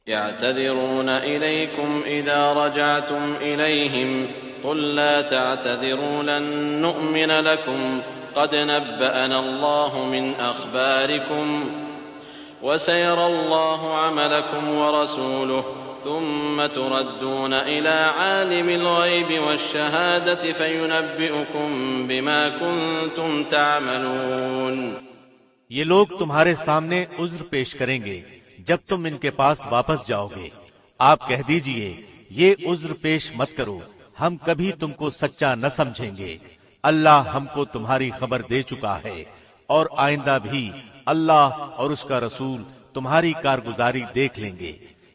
يعتذرون إليكم إذا رجعتم إليهم قل لا تعتذروا لن نؤمن لكم قد نبأنا الله من أخباركم وسيرى الله عملكم ورسوله ثم تردون إلى عالم الغيب والشهادة فينبئكم بما كنتم تعملون۔ یہ لوگ تمہارے سامنے عذر پیش کریں گے جب تم ان کے پاس واپس جاؤ گے۔ آپ کہہ دیجئے یہ عذر پیش مت کرو، ہم کبھی تم کو سچا نہ سمجھیں گے، اللہ ہم کو تمہاری خبر دے چکا ہے، اور آئندہ بھی اللہ اور اس کا رسول تمہاری کارگزاری دیکھ لیں گے۔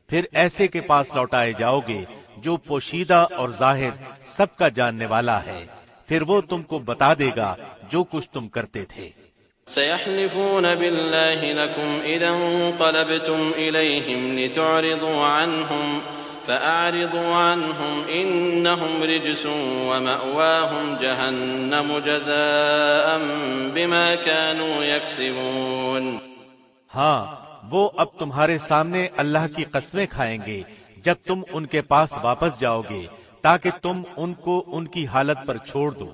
پھر ایسے کے پاس لوٹائے جاؤ گے جو پوشیدہ اور ظاہر سب کا جاننے والا ہے، پھر وہ تم کو بتا دے گا جو کچھ تم کرتے تھے۔ سيحلفون بالله لكم إذا انقلبتم إليهم لتعرضوا عنهم فأعرضوا عنهم إنهم رجس ومأواهم جهنم جزاء بما كانوا يكسبون۔ ہاں، وہ اب تمہارے سامنے اللہ کی قسمیں کھائیں گے جب تم ان کے پاس واپس جاؤ گے تاکہ تم ان کو ان کی حالت پر چھوڑ دو،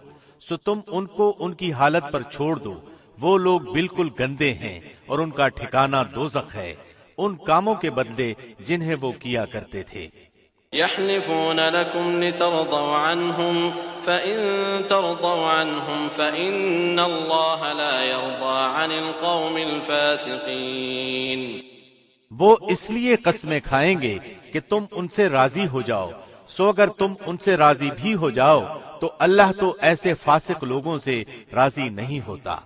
سو تم ان کو ان کی حالت پر چھوڑ دو۔ وہ لوگ بالکل گندے ہیں اور ان کا ٹھکانہ دوزخ ہے، ان کاموں کے بدلے جنہیں وہ کیا کرتے تھے۔ يحلفون لكم لترضوا عنهم فإن ترضوا عنهم فإن الله لا يرضى عن القوم الفاسقين۔ وہ اس لیے قسمیں کھائیں گے کہ تم ان سے راضی ہو جاؤ، سو اگر تم ان سے راضی بھی ہو جاؤ تو اللہ تو ایسے فاسق لوگوں سے راضی نہیں ہوتا۔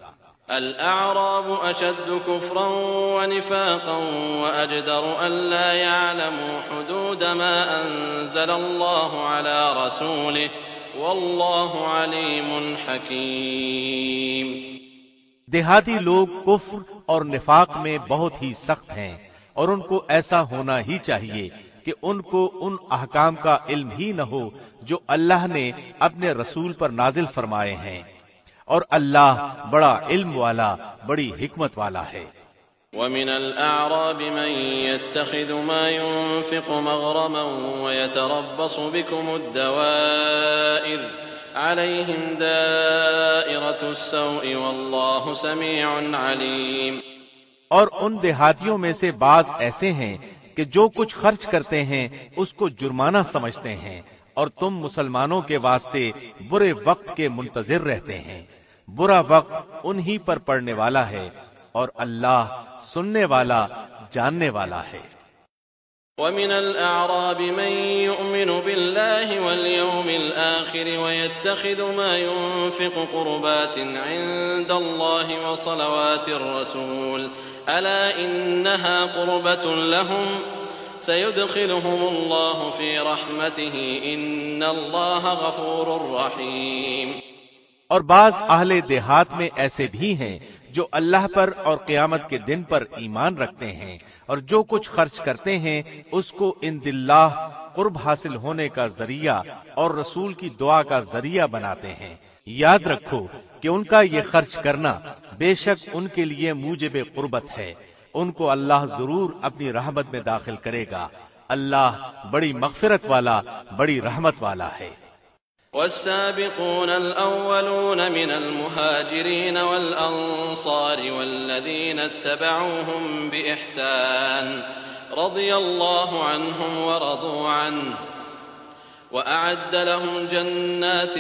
الأعراب أشد كفرا ونفاقا وأجدر ألا يعلموا حدود ما أنزل الله على رسوله والله عليم حكيم۔ دیہاتی لوگ کفر اور نفاق میں بہت ہی سخت ہیں، اور ان کو ایسا ہونا ہی چاہیے کہ ان کو ان احکام کا علم ہی نہ ہو جو اللہ نے اپنے رسول پر نازل فرمائے ہیں، اور اللہ بڑا علم والا، بڑی حکمت والا ہے۔ ومن الأعراب من يتخذ ما ينفق مغرما ويتربص بكم الدوائر عليهم دائرة السوء والله سميع عليم۔ اور ان دیہاتیوں میں سے بعض ایسے ہیں کہ جو کچھ خرچ کرتے ہیں اس کو جرمانہ سمجھتے ہیں، اور تم مسلمانوں کے واسطے برے وقت کے منتظر رہتے ہیں، برا وقت انہی پر پڑنے والا ہے، اور اللہ سننے والا، جاننے والا ہے۔ ومن الأعراب من يؤمن بالله واليوم الآخر ويتخذ ما ينفق قربات عند الله وصلوات الرسول ألا إنها قربة لهم سيدخلهم الله في رحمته إن الله غفور رحيم۔ اور بعض اہل دیہات میں ایسے بھی ہیں جو اللہ پر اور قیامت کے دن پر ایمان رکھتے ہیں، اور جو کچھ خرچ کرتے ہیں اس کو عند اللہ قرب حاصل ہونے کا ذریعہ اور رسول کی دعا کا ذریعہ بناتے ہیں۔ یاد رکھو کہ ان کا یہ خرچ کرنا بے شک ان کے لیے موجب قربت ہے، ان کو اللہ ضرور اپنی رحمت میں داخل کرے گا، اللہ بڑی مغفرت والا، بڑی رحمت والا ہے۔ والسابقون الأولون من المهاجرين والأنصار والذين اتبعوهم بإحسان رضي الله عنهم ورضوا عنه وأعد لهم جنات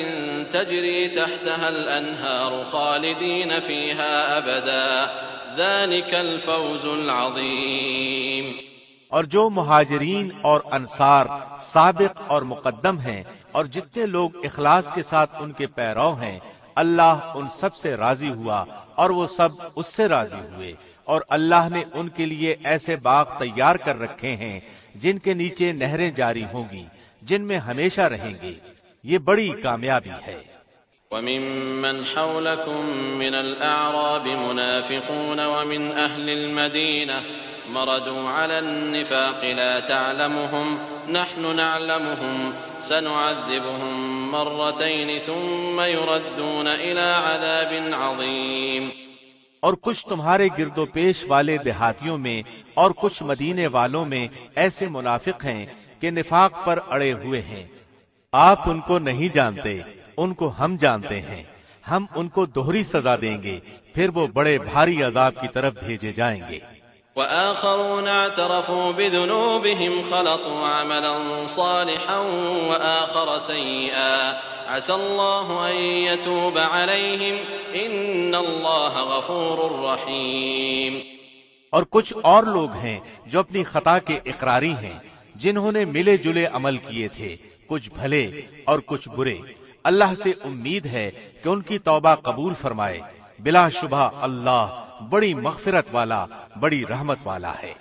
تجري تحتها الأنهار خالدين فيها أبدا ذلك الفوز العظيم۔ اور جو مہاجرین اور انصار سابق اور مقدم ہیں اور جتنے لوگ اخلاص کے ساتھ ان کے پیرو ہیں، اللہ ان سب سے راضی ہوا اور وہ سب اس سے راضی ہوئے، اور اللہ نے ان کے لیے ایسے باغ تیار کر رکھے ہیں جن کے نیچے نہریں جاری ہوں گی، جن میں ہمیشہ رہیں گے، یہ بڑی کامیابی ہے۔ وممن حولكم من الأعراب منافقون ومن أهل المدينة مردوا على النفاق لا تعلمهم نحن نعلمهم سنعذبهم مرتين ثم يردون إلى عذاب عظيم۔ اور کچھ تمہارے گرد و پیش والے دیہاتیوں میں اور کچھ مدینے والوں میں ایسے منافق ہیں کہ نفاق پر اڑے ہوئے ہیں۔ آپ ان کو نہیں جانتے، ان کو ہم جانتے ہیں۔ ہم ان کو دوہری سزا دیں گے، پھر وہ بڑے بھاری عذاب کی طرف بھیجے جائیں گے۔ وآخرون اعترفوا بذنوبهم خلطوا عملا صالحا وآخر سيئا عسى الله أن يتوب عليهم إن الله غفور رحيم۔ اور کچھ اور لوگ ہیں جو اپنی خطا کے اقراری ہیں، جنہوں نے ملے جلے عمل کیے تھے، کچھ بھلے اور کچھ برے۔ اللہ سے امید ہے کہ ان کی توبہ قبول فرمائے، بلا شبہ اللہ بڑی مغفرت والا، بڑی رحمت والا ہے۔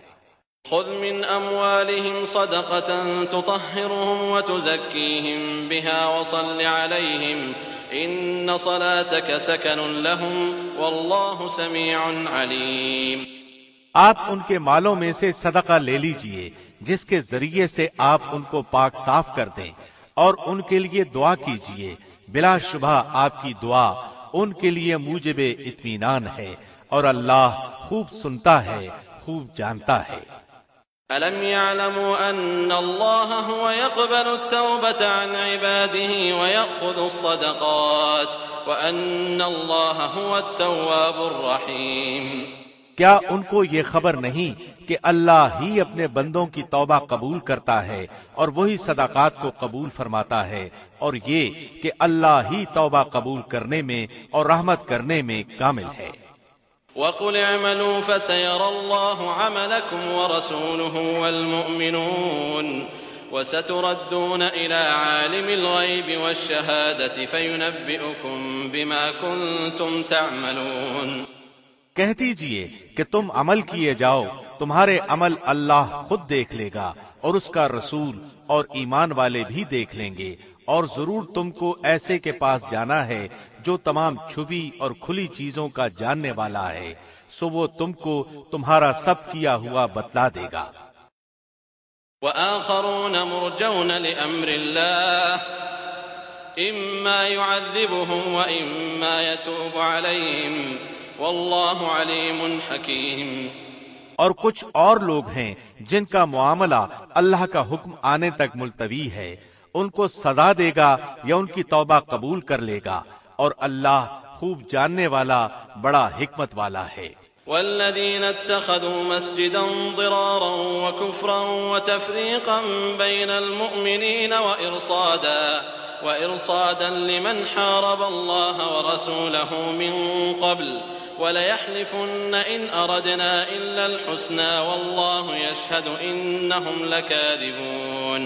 خذ من أموالهم صدقة تطهرهم وتزكيهم بها وصل عليهم إن صلاتك سكن لهم والله سميع عليم۔ آپ ان کے مالوں میں سے صدقہ لے لیجئے جس کے ذریعے سے آپ ان کو پاک صاف کر دیں، اور ان کے لیے دعا کیجئے، بلا شبہ آپ کی دعا ان کے لیے موجب اطمینان ہے، اور اللہ خوب سنتا ہے، خوب جانتا ہے۔ أَلَمْ يَعْلَمُوا أَنَّ اللَّهَ هُوَ يَقْبَلُ التَّوْبَةَ عَنْ عِبَادِهِ وَيَأْخُذُ الصَّدَقَاتِ وَأَنَّ اللَّهَ هُوَ التَّوَّابُ الرَّحِيمُ۔ کیا ان کو یہ خبر نہیں کہ اللہ ہی اپنے بندوں کی توبہ قبول کرتا ہے اور وہی صدقات کو قبول فرماتا ہے، اور یہ کہ اللہ ہی توبہ قبول کرنے میں اور رحمت کرنے میں کامل ہے۔ وَقُلْ اعْمَلُوا فَسَيَرَى اللَّهُ عَمَلَكُمْ وَرَسُولُهُ وَالْمُؤْمِنُونَ وَسَتُرَدُّونَ إِلَى عَالِمِ الْغَيْبِ وَالشَّهَادَةِ فَيُنَبِّئُكُم بِمَا كُنتُمْ تَعْمَلُونَ۔ کہہ دیجئے کہ تم عمل کیے جاؤ، تمہارے عمل اللہ خود دیکھ لے گا، اور اس کا رسول اور ایمان والے بھی دیکھ لیں گے، اور ضرور تم کو ایسے کے پاس جانا ہے جو تمام چھپی اور کھلی چیزوں کا جاننے والا ہے، سو وہ تم کو تمہارا سب کیا ہوا بتلا دے گا۔ وآخرون مرجون لأمر الله إما يعذبهم وإما يتوب عليهم واللہ علیم حکیم۔ اور کچھ اور لوگ ہیں جن کا معاملہ اللہ کا حکم آنے تک ملتوی ہے، ان کو سزا دے گا یا ان کی توبہ قبول کر لے گا، اور اللہ خوب جاننے والا، بڑا حکمت والا ہے۔ والذین اتخذوا مسجدا ضرارا وكفرا وتفریقا بین المؤمنین وإرصادا لمن حارب الله ورسوله من قبل وَلَيَحْلِفُنَّ إِنْ أَرَدْنَا إِلَّا الْحُسْنَى وَاللَّهُ يَشْهَدُ إِنَّهُمْ لَكَاذِبُونَ۔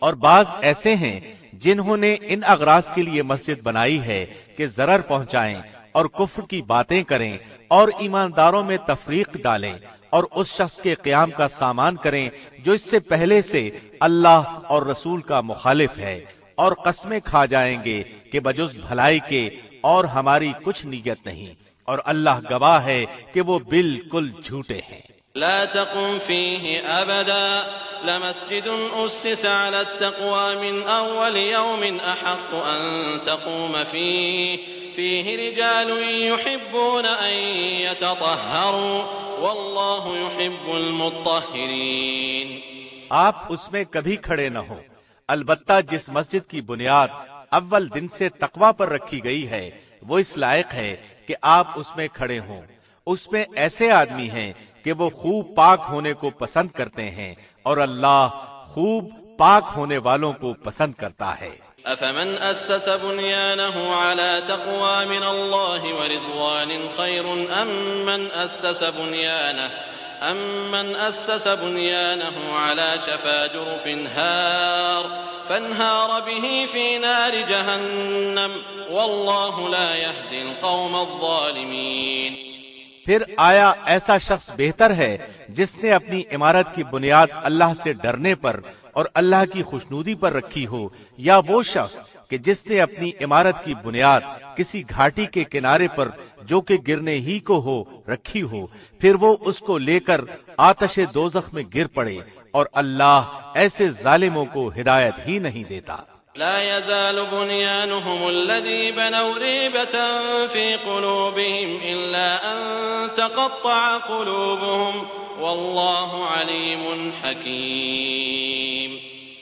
اور بعض ایسے ہیں جنہوں نے ان اغراض کے لیے مسجد بنائی ہے کہ ضرر پہنچائیں اور کفر کی باتیں کریں اور ایمانداروں میں تفریق ڈالیں اور اس شخص کے قیام کا سامان کریں جو اس سے پہلے سے اللہ اور رسول کا مخالف ہے، اور قسمیں کھا جائیں گے کہ بجز بھلائی کے اور ہماری کچھ نیت نہیں، اور اللہ گواہ ہے کہ وہ بالکل جھوٹے ہیں۔ لا تقم فيه أبدا لمسجد أسس على التقوى من أول يوم أحق أن تقوم فيه رجال يحبون أن يتطهروا والله يحب المطهرين۔ آپ اس میں کبھی کھڑے نہ ہو، البتہ جس مسجد کی بنیاد اول دن سے تقوی پر رکھی گئی ہے وہ اس لائق ہے کہ آپ اس میں کھڑے ہوں۔ اس میں ایسے آدمی ہیں کہ وہ خوب پاک ہونے کو پسند کرتے ہیں، اور اللہ خوب پاک ہونے والوں کو پسند کرتا ہے۔ افمن اسس بنيانه على تقوى من الله ورضوان خير ام من اسس بنيانه على شفا جرف فانهار به في نار جهنم والله لا يهدي القوم الظالمين۔ پھر آیا ایسا شخص بہتر ہے جس نے اپنی عمارت کی بنیاد اللہ سے ڈرنے پر اور اللہ کی خوشنودی پر رکھی ہو، یا وہ شخص کہ جس نے اپنی عمارت کی بنیاد کسی گھاٹی کے کنارے پر جو کہ گرنے ہی کو ہو رکھی ہو، پھر وہ اس کو لے کر آتش دوزخ میں گر پڑے، اور اللہ ایسے ظالموں کو ہدایت ہی نہیں دیتا۔ لا يزال بنيانهم الذي بنوا ريبة في قلوبهم إلا أن تقطع قلوبهم والله عليم حكيم.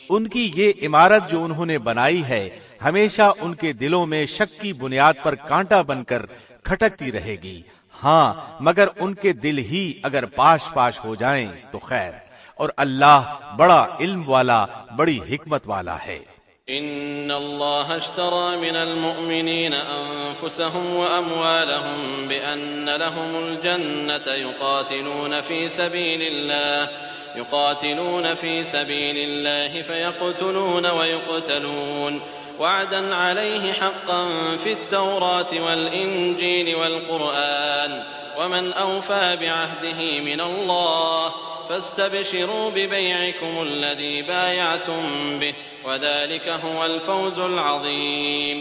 ان کی یہ عمارت جو انہوں نے بنائی ہے ہمیشہ ان کے دلوں میں شک کی بنیاد پر کانٹا بن کر کھٹکتی رہے گی. ہاں مگر ان کے دل ہی اگر پاش پاش ہو جائیں تو خیر، اور اللہ بڑا علم والا، بڑی حکمت والا ہے. إن الله اشترى من المؤمنين أنفسهم وأموالهم بأن لهم الجنة يقاتلون في سبيل الله فيقتلون ويقتلون وعدا عليه حقا في التوراة والإنجيل والقرآن ومن أوفى بعهده من الله فاستبشروا ببيعكم الذي بايعتم به وذلك هو الفوز العظيم.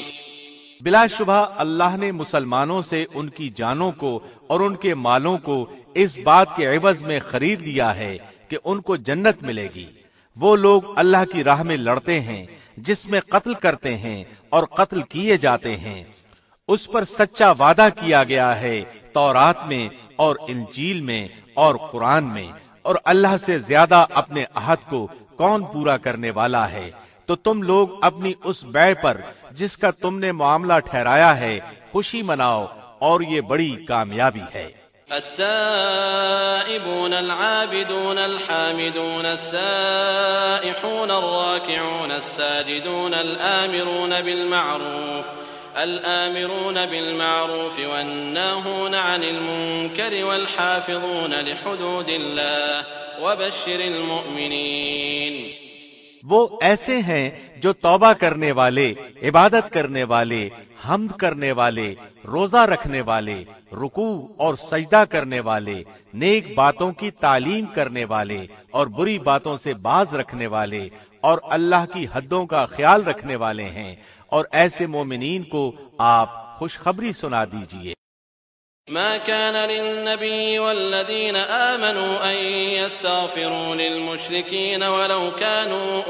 بلا شبہ اللہ نے مسلمانوں سے ان کی جانوں کو اور ان کے مالوں کو اس بات کے عوض میں خرید لیا ہے کہ ان کو جنت ملے گی. وہ لوگ اللہ کی راہ میں لڑتے ہیں جس میں قتل کرتے ہیں اور قتل کیے جاتے ہیں، اس پر سچا وعدہ کیا گیا ہے تورات میں اور انجیل میں اور قرآن میں، اور اللہ سے زیادہ اپنے عہد کو کون پورا کرنے والا ہے. تو تم لوگ اپنی اس بیع پر جس کا تم نے معاملہ ٹھہرایا ہے خوشی مناؤ، اور یہ بڑی کامیابی ہے. التائبون العابدون الحامدون السائحون الراكعون الساجدون الآمرون بالمعروف والناهون عن المنكر والحافظون لحدود الله وبشر المؤمنين. وہ ایسے ہیں جو توبہ کرنے والے، عبادت کرنے والے، حمد کرنے والے، روزہ رکھنے والے، رکوع اور سجدہ کرنے والے، نیک باتوں کی تعلیم کرنے والے اور بری باتوں سے باز رکھنے والے، اور اللہ کی حدوں کا خیال رکھنے والے ہیں. اور ایسے مومنین کو آپ خوشخبری سنا دیجئے. ما كان للنبي والذين آمنوا أن يستغفروا للمشركين ولو كانوا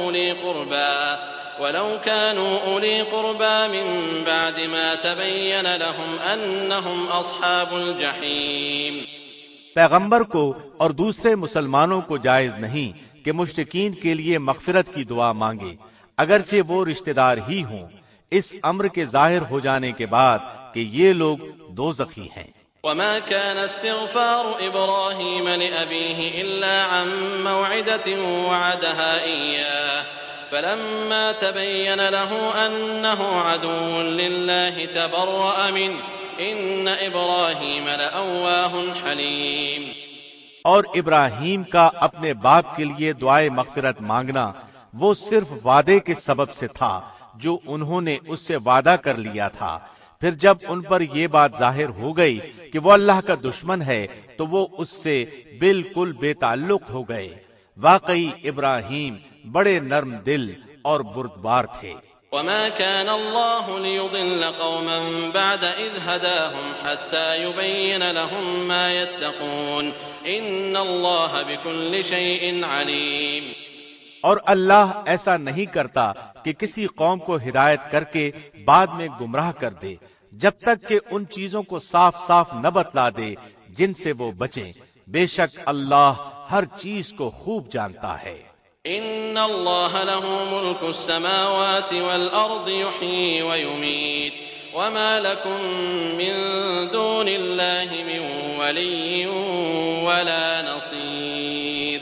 أولي قربى من بعد ما تبين لهم أنهم أصحاب الجحيم. پیغمبر کو اور دوسرے مسلمانوں کو جائز نہیں کہ مشرکین کے لیے مغفرت کی دعا مانگے اگرچہ وہ رشتہ دار ہی ہوں، اس امر کے ظاہر ہو جانے کے بعد کہ یہ لوگ دوزخی ہیں. وما كان استغفار إبراهيم لأبيه إلا عن موعدة وعدها إياه فلما تبين له أنه عدو لله تبرأ منه إن إبراهيم لأواه حليم. اور ابراہیم کا اپنے باپ کے لیے دعائے مغفرت مانگنا وہ صرف وعدے کے سبب سے تھا جو انہوں نے اس سے وعدہ کر لیا تھا. پھر جب ان پر یہ بات ظاہر ہو گئی کہ وہ اللہ کا دشمن ہے تو وہ اس سے بالکل بے تعلق ہو گئے. واقعی ابراہیم بڑے نرم دل اور بردبار تھے. وما كان الله ليضل قوما بعد إذ هداهم حتى يبين لهم ما يتقون إن الله بكل شيء عليم. اور اللہ ایسا نہیں کرتا کہ کسی قوم کو ہدایت کر کے بعد میں گمراہ کر دے جب تک کہ ان چیزوں کو صاف صاف نہ بتلا دے جن سے وہ بچیں. بے شک اللہ ہر چیز کو خوب جانتا ہے. ان اللہ له ملک السماوات والارض يحيي ويميت وما لكم من دون الله من ولي ولا نصير.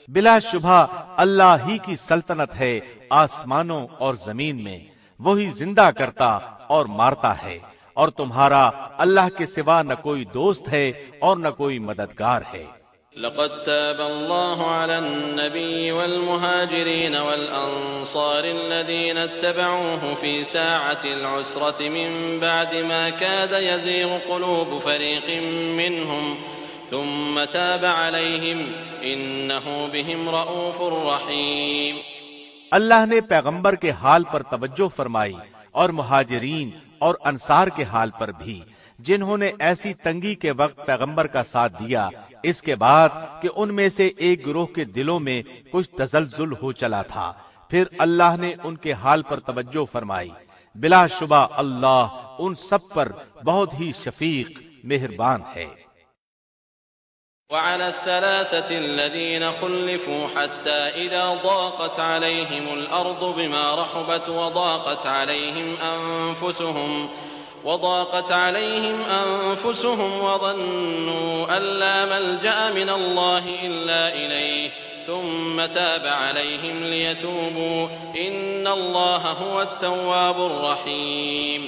بلا شبہ اللہ ہی کی سلطنت ہے آسمانوں اور زمین میں، وہی زندہ کرتا اور مارتا ہے، اور تمہارا اللہ کے سوا نہ کوئی دوست ہے اور نہ کوئی مددگار ہے. لقد تاب الله على النبي والمهاجرين والأنصار الذين اتبعوه في ساعة العسرة من بعد ما كاد يزيغ قلوب فريق منهم ثم تاب عليهم إنه بهم رؤوف رحيم. اللہ نے پیغمبر کے حال پر توجہ فرمائی اور مہاجرین اور انصار کے حال پر بھی جنہوں نے ایسی تنگی کے وقت پیغمبر کا ساتھ دیا، اس کے بعد کہ ان میں سے ایک گروہ کے دلوں میں کچھ تزلزل ہو چلا تھا. پھر اللہ نے ان کے حال پر توجہ فرمائی، بلا شبہ اللہ ان سب پر بہت ہی شفیق مہربان ہے۔ وعلى الثلاثة الذين خلفوا حتى إذا ضاقت عليهم الأرض بما رحبت وضاقت عليهم أنفسهم وظنوا أن لا ملجأ من الله إلا إليه ثم تاب عليهم ليتوبوا إن الله هو التواب الرحيم۔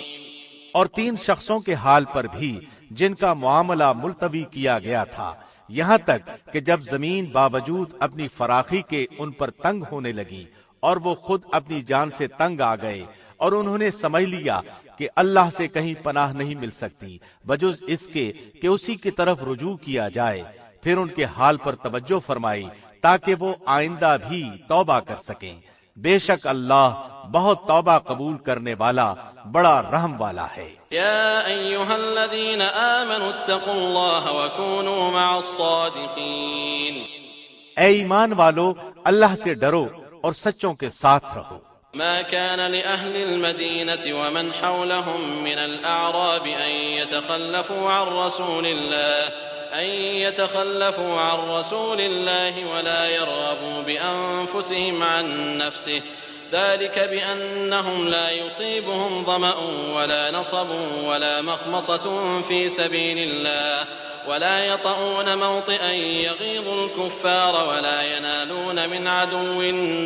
اور 3 شخصوں کے حال پر بھی جن کا معاملہ ملتوی کیا گیا تھا، یہاں تک کہ جب زمین باوجود اپنی فراخی کے ان پر تنگ ہونے لگی اور وہ خود اپنی جان سے تنگ آ گئے اور انہوں نے سمجھ لیا کہ اللہ سے کہیں پناہ نہیں مل سکتی بجز اس کے کہ اسی کی طرف رجوع کیا جائے، پھر ان کے حال پر توجہ فرمائی تاکہ وہ آئندہ بھی توبہ کر سکیں۔ بے شک اللہ بہت توبہ قبول کرنے والا بڑا رحم والا ہے۔ يا أيها الذين آمنوا اتقوا الله وكونوا مع الصادقين۔ اے ایمان والو، اللہ سے ڈرو اور سچوں کے ساتھ رہو۔ ما كان لأهل المدينة ومن حولهم من الأعراب أن يتخلفوا عن رسول الله ولا يرغبوا بأنفسهم عن نفسه ذلك بأنهم لا يصيبهم ظمأ ولا نصب ولا مخمصة في سبيل الله ولا يطؤون موطئا يغيظ الكفار ولا ينالون من عدو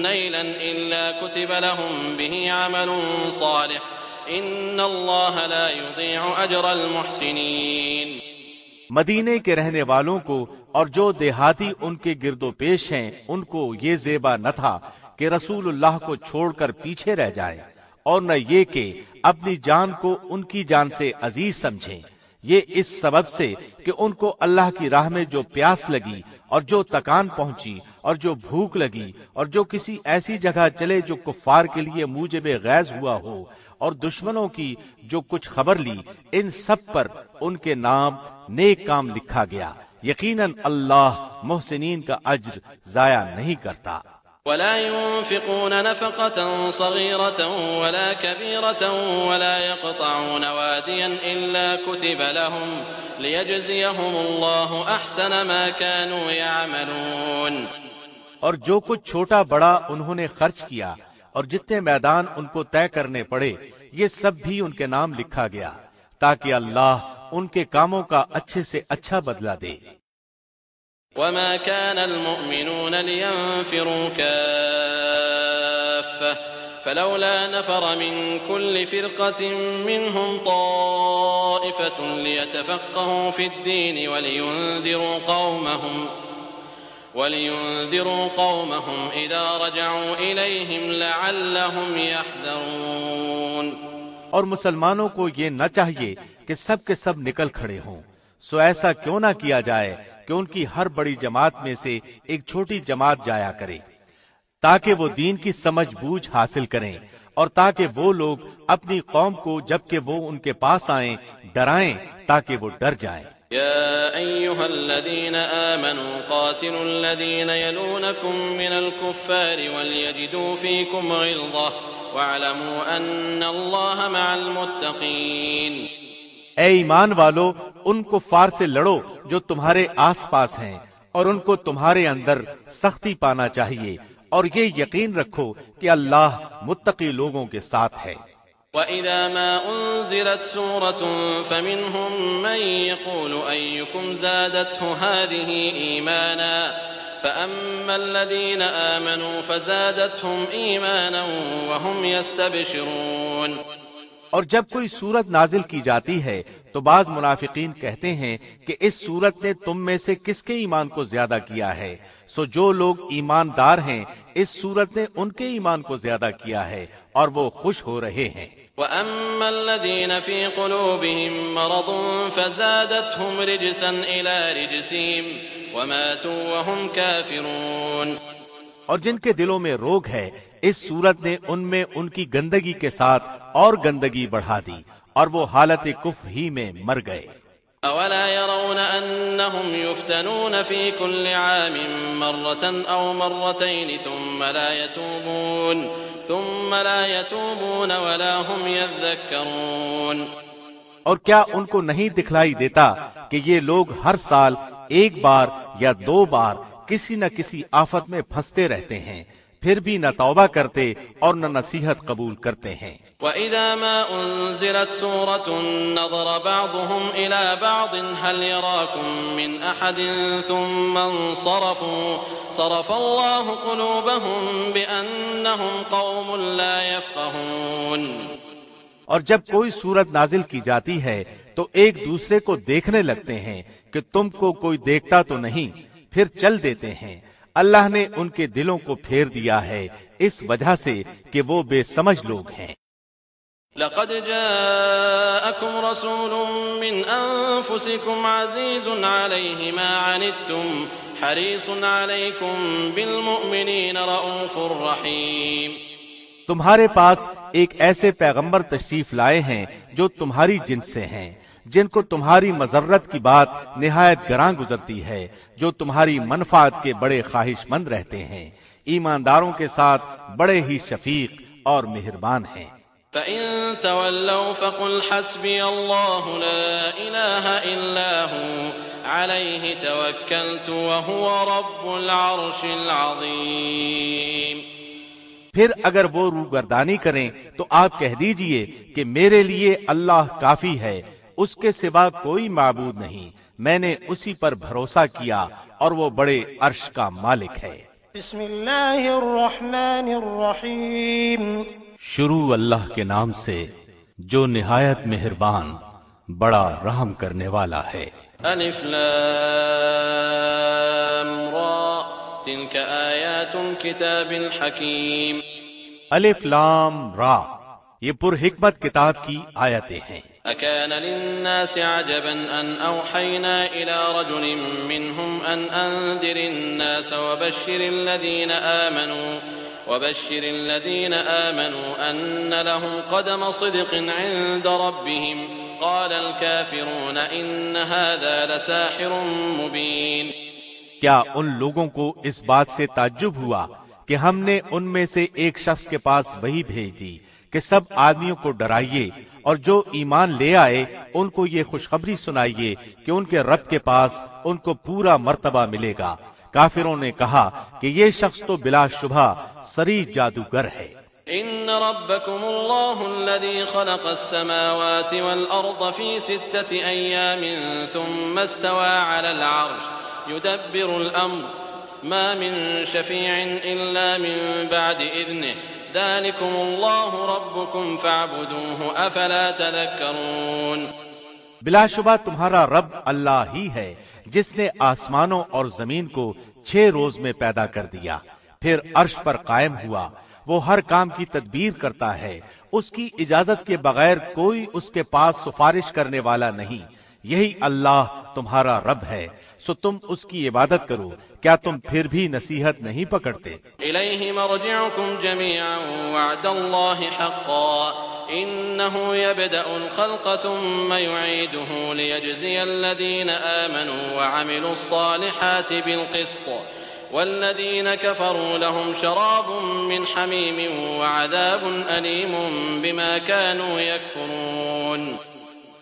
نيلا إلا كتب لهم به عمل صالح إن الله لا يضيع أجر المحسنين۔ مدینے کے رہنے والوں کو اور جو دیہاتی ان کے گرد و پیش ہیں ان کو یہ زیبا نہ تھا کہ رسول اللہ کو چھوڑ کر پیچھے رہ جائیں، اور نہ یہ کہ اپنی جان کو ان کی جان سے عزیز سمجھیں، یہ اس سبب سے کہ ان کو اللہ کی راہ میں جو پیاس لگی اور جو تکان پہنچی اور جو بھوک لگی اور جو کسی ایسی جگہ چلے جو کفار کے لیے موجب غیظ ہوا ہو اور دشمنوں کی جو کچھ خبر لی، ان سب پر ان کے نام نیک کام لکھا گیا، یقیناً اللہ محسنین کا اجر ضائع نہیں کرتا۔ ولا ينفقون نفقة صغيرة ولا كبيرة ولا يقطعون واديا إلا كتب لهم ليجزيهم الله أحسن ما كانوا يعملون۔ اور جو کچھ چھوٹا بڑا انہوں نے خرچ کیا اور جتنے میدان ان کو طے کرنے پڑے، یہ سب بھی ان کے نام لکھا گیا تاکہ اللہ ان کے کاموں کا اچھے سے اچھا بدلہ دے۔ وما كان المؤمنون لينفروا كافة فلولا نفر من كل فرقة منهم طائفة ليتفقهوا في الدين ولينذروا قومهم إذا رجعوا إليهم لعلهم يحذرون۔ اور مسلمانوں کو یہ نہ چاہیے کہ سب کے سب نکل کھڑے ہوں، سو ایسا کیوں نہ کیا جائے کہ ان کی ہر بڑی جماعت میں سے ایک چھوٹی جماعت جایا کرے، تاکہ وہ دین کی سمجھ بوجھ حاصل کریں اور تاکہ وہ لوگ اپنی قوم کو جبکہ وہ ان کے پاس آئیں ڈرائیں تاکہ وہ ڈر جائیں۔ يا أيها الذين آمنوا قاتلوا الذين يلونكم من الكفار وليجدوا فيكم غلظة واعلموا أن الله مع المتقين۔ اے ایمان والو، ان کفار سے لڑو جو تمہارے آس پاس ہیں اور ان کو تمہارے اندر سختی پانا چاہیے، اور یہ یقین رکھو کہ اللہ متقی لوگوں کے ساتھ ہے۔ وَإِذَا مَا أُنزِلَتْ سُورَةٌ فَمِنْهُمْ مَنْ يَقُولُ أَيُّكُمْ زَادَتْهُ هَذِهِ إِيمَانًا فَأَمَّا الَّذِينَ آمَنُوا فَزَادَتْهُمْ إِيمَانًا وَهُمْ يَسْتَبْشِرُونَ۔ اور جب کوئی سورت نازل کی جاتی ہے تو بعض منافقین کہتے ہیں کہ اس سورت نے تم میں سے کس کے ایمان کو زیادہ کیا ہے، سو جو لوگ ایماندار ہیں اس سورت نے ان کے ایمان کو زیادہ کیا ہے اور وہ خوش ہو رہے ہیں۔ وَأَمَّا الَّذِينَ فِي قُلُوبِهِم مَّرَضٌ فَزَادَتْهُمْ رِجْسًا إِلَى رِجْسِهِمْ وَمَاتُوا وَهُمْ كَافِرُونَ۔ اور جن کے دلوں میں روگ ہے اس صورت نے ان میں ان کی گندگی کے ساتھ اور گندگی بڑھا دی اور وہ حالت کفر ہی میں مر گئے۔ أَوَلَا يَرَوْنَ أَنَّ أنهم يفتنون في كل عام مرة أو مرتين ثم لا يتوبون ولا هم يذكرون۔ اور کیا ان کو نہیں دکھلائی دیتا کہ یہ لوگ ہر سال ایک بار یا دو بار کسی نہ کسی آفت میں پھنستے رہتے ہیں، پھر بھی نہ توبہ کرتے اور نہ نصیحت قبول کرتے ہیں۔ وَإِذَا مَا أُنزِلَتْ سُورَةٌ نَظَرَ بَعْضُهُمْ إِلَى بَعْضٍ هَلْ يَرَاكُمْ مِنْ أَحَدٍ ثُمَّ انصَرَفُوا صَرَفَ اللَّهُ قُلُوبَهُمْ بِأَنَّهُمْ قَوْمٌ لَا يَفْقَهُونَ۔ اور جب کوئی سورت نازل کی جاتی ہے تو ایک دوسرے کو دیکھنے لگتے ہیں کہ تم کو کوئی دیکھتا تو نہیں، پھر چل دیتے ہیں۔ اللہ نے ان کے دلوں کو پھیر دیا ہے اس وجہ سے کہ وہ بے سمجھ لوگ ہیں۔ لقد جاءكم رسول من أنفسكم عزيز عليه ما عنتم حريص عليكم بالمؤمنين رؤوف رحيم۔ تمہارے پاس ایک ایسے پیغمبر تشریف لائے ہیں جو تمہاری جنس سے ہیں، جن کو تمہاری مضرت کی بات نہایت گراں گزرتی ہے، جو تمہاری منفعت کے بڑے خواہش مند رہتے ہیں، ایمانداروں کے ساتھ بڑے ہی شفیق اور مہربان ہیں۔ فَإِن تَوَلَّوْا فَقُلْ حَسْبِيَ اللَّهُ لَا إِلَٰهَ إِلَّا هُوَ عَلَيْهِ تَوَكَّلْتُ وَهُوَ رَبُّ الْعَرْشِ الْعَظِيمِ۔ پھر اگر وہ روگردانی کریں تو آپ کہہ دیجئے کہ میرے لیے اللہ کافی ہے، اس کے سوا کوئی معبود نہیں، میں نے اسی پر بھروسہ کیا اور وہ بڑے عرش کا مالک ہے۔ بسم اللہ الرحمن الرحیم۔ شروع اللہ کے نام سے جو نہایت مہربان بڑا رحم کرنے والا ہے۔ الف لام را تلك آیات الكتاب الحکیم۔ الف لام را، یہ پر حکمت کتاب کی آیتیں ہیں۔ أكان للناس عجبا أن أوحينا إلى رجل منهم أن أنذر الناس وبشر الذين آمنوا أن لهم قدم صدق عند ربهم قال الكافرون إن هذا لساحر مبين۔ کیا ان لوگوں کو اس بات سے تعجب ہوا کہ ہم نے ان میں سے ایک شخص کے پاس وحی بھیج دی کہ سب آدمیوں کو ڈرائیے اور جو ایمان لے آئے ان کو یہ خوشخبری سنائیے کہ ان کے رب کے پاس ان کو پورا مرتبہ ملے گا۔ کافروں نے کہا کہ یہ شخص تو بلا شبہ سری جادوگر ہے۔ ان ربكم الله الذي خلق السماوات والارض في 6 ايام ثم استوى على العرش يدبر الامر ما من شفيع الا من بعد اذنه ذلكم الله ربكم فاعبدوه افلا تذكرون۔ بلا شبہ تمہارا رب اللہ ہی ہے جس نے آسمانوں اور زمین کو 6 روز میں پیدا کر دیا، پھر عرش پر قائم ہوا۔ وہ ہر کام کی تدبیر کرتا ہے، اس کی اجازت کے بغیر کوئی اس کے پاس سفارش کرنے والا نہیں۔ یہی اللہ تمہارا رب ہے، سو تم اس کی عبادت کرو۔ کیا تم پھر بھی نصیحت نہیں پکڑتے؟ الیہ مرجعکم جمیعا وعد اللہ حقا انه يبدأ الخلق ثم يعيده ليجزي الذين آمنوا وعملوا الصالحات بالقسط والذين كفروا لهم شراب من حميم وعذاب أليم بما كانوا يكفرون۔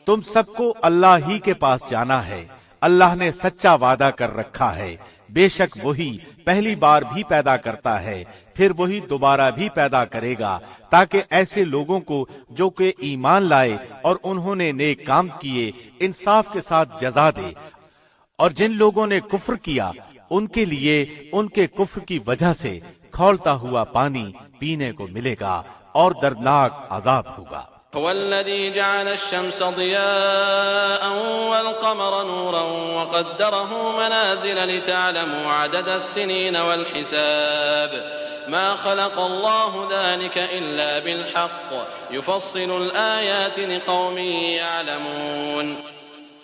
تم سب کو اللہ ہی کے پاس جانا ہے، اللہ نے سچا وعدہ کر رکھا ہے، بے شک وہی پہلی بار بھی پیدا کرتا ہے، پھر وہی دوبارہ بھی پیدا کرے گا، تاکہ ایسے لوگوں کو جو کہ ایمان لائے اور انہوں نے نیک کام کیے انصاف کے ساتھ جزا دے، اور جن لوگوں نے کفر کیا ان کے لیے ان کے کفر کی وجہ سے کھولتا ہوا پانی پینے کو ملے گا اور دردناک عذاب ہوگا۔ هو الذي جعل الشمس ضياء والقمر نورا وقدره منازل لتعلموا عدد السنين والحساب ما خلق الله ذلك إلا بالحق يفصل الآيات لقوم يعلمون۔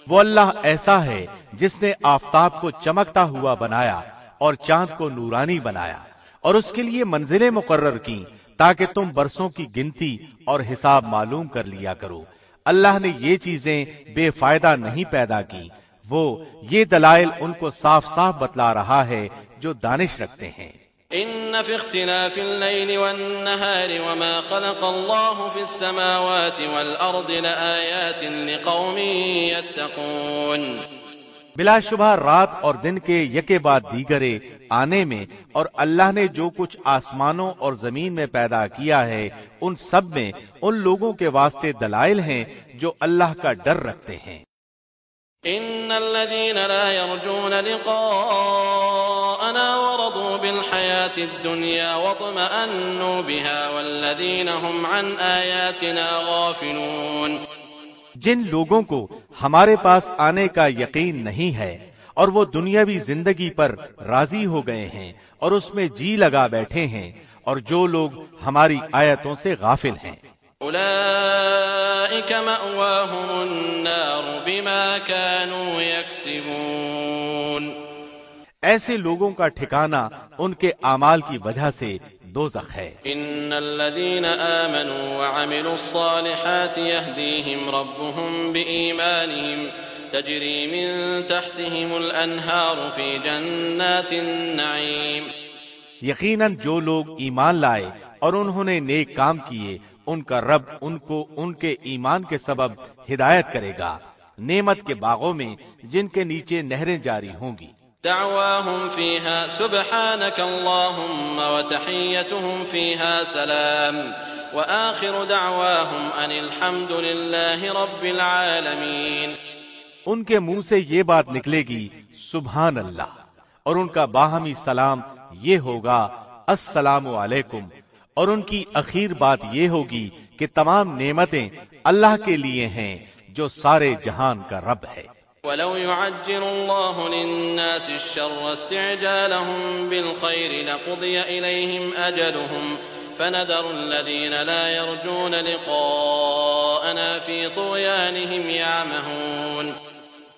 وہ اللہ ایسا ہے جس نے آفتاب کو چمکتا ہوا بنایا اور چاند کو نورانی بنایا اور اس کے لیے منزلیں مقرر کی تاکہ تم برسوں کی گنتی اور حساب معلوم کر لیا کرو۔ اللہ نے یہ چیزیں بے فائدہ نہیں پیدا کی، وہ یہ دلائل ان کو صاف صاف بتلا رہا ہے جو دانش رکھتے ہیں۔ إن في اختلاف الليل والنهار وما خلق الله في السماوات والأرض لآيات لقوم يتقون۔ بلا شبہ رات اور دن کے یکے بعد دیگرے آنے میں اور اللہ نے جو کچھ آسمانوں اور زمین میں پیدا کیا ہے ان سب میں ان لوگوں کے واسطے دلائل ہیں جو اللہ کا ڈر رکھتے ہیں۔ إن الذين لا يرجون لقاءنا ورضوا بالحياة الدنيا واطمأنوا بها والذين هم عن آياتنا غافلون۔ جن لوگوں کو ہمارے پاس آنے کا یقین نہیں ہے اور وہ دنیاوی زندگی پر راضی ہو گئے ہیں اور اس میں جی لگا بیٹھے ہیں، اور جو لوگ ہماری آیتوں سے غافل ہیں، أولئك مأواهم النار بما كانوا يكسبون۔ ایسے لوگوں کا ٹھکانہ ان کے اعمال کی وجہ سے دوزخ ہے۔ إن الذين آمنوا وعملوا الصالحات يهديهم ربهم بإيمانهم تجري من تحتهم الأنهار في جنات النعيم۔ یقیناً جو لوگ ایمان لائے اور انہوں نے نیک کام کیے ان کا رب ان کو ان کے ایمان کے سبب ہدایت کرے گا نعمت کے باغوں میں جن کے نیچے نہریں جاری ہوں گی۔ دعواهم فيها سبحانك اللهم وتحيتهم فيها سلام وآخر دعواهم أن الحمد لله رب العالمين۔ ان کے منہ سے یہ بات نکلے گی سبحان اللہ، اور ان کا باہمی سلام یہ ہوگا السلام علیکم، اور ان کی اخیر بات یہ ہوگی کہ تمام نعمتیں اللہ کے لیے ہیں جو سارے جہان کا رب ہے۔ وَلَوْ يُعَجِّلُ اللَّهُ لِلنَّاسِ الشَّرَّ اسْتِعْجَالَهُم بِالْخَيْرِ لَقُضِيَ إِلَيْهِمْ أَجَلُهُمْ فَنَذَرُ الَّذِينَ لَا يَرْجُونَ لِقَاءَنَا فِي طُغْيَانِهِمْ يَعْمَهُونَ۔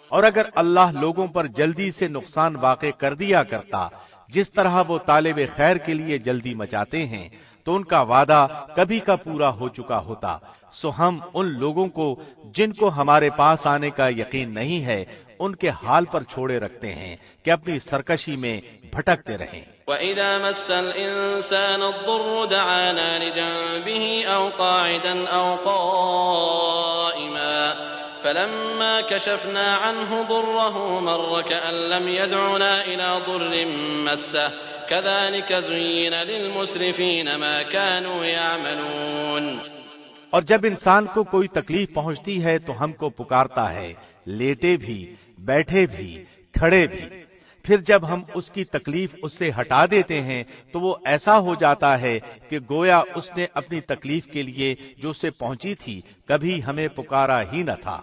اور اگر اللہ لوگوں پر جلدی سے نقصان واقع کر دیا کرتا جس طرح وہ طالب خیر کے لیے جلدی مچاتے ہیں تو ان کا وعدہ کبھی کا پورا ہو چکا ہوتا، سو ہم ان لوگوں کو جن کو ہمارے پاس آنے کا یقین نہیں ہے ان کے حال پر چھوڑے رکھتے ہیں کہ اپنی سرکشی میں بھٹکتے رہیں۔ وَإِذَا مَسَّ الْإِنسَانَ الضُّرُّ دَعَانَا لِجَنبِهِ أَوْ قَاعِدًا أَوْ قَائِمًا فَلَمَّا كَشَفْنَا عَنْهُ ضُرَّهُ مَرَّ كَأَن لَّمْ يَدْعُنَا إِلَىٰ ضُرٍّ مَّسَّهُ كَذَلِكَ زُيِّنَ لِلْمُسْرِفِينَ مَا كَانُوا يَعْمَلُونَ۔ اور جب انسان کو کوئی تکلیف پہنچتی ہے تو ہم کو پکارتا ہے، لیٹے بھی، بیٹھے بھی، کھڑے بھی، پھر جب ہم اس کی تکلیف اس سے ہٹا دیتے ہیں تو وہ ایسا ہو جاتا ہے کہ گویا اس نے اپنی تکلیف کے لیے جو اسے پہنچی تھی کبھی ہمیں پکارا ہی نہ تھا۔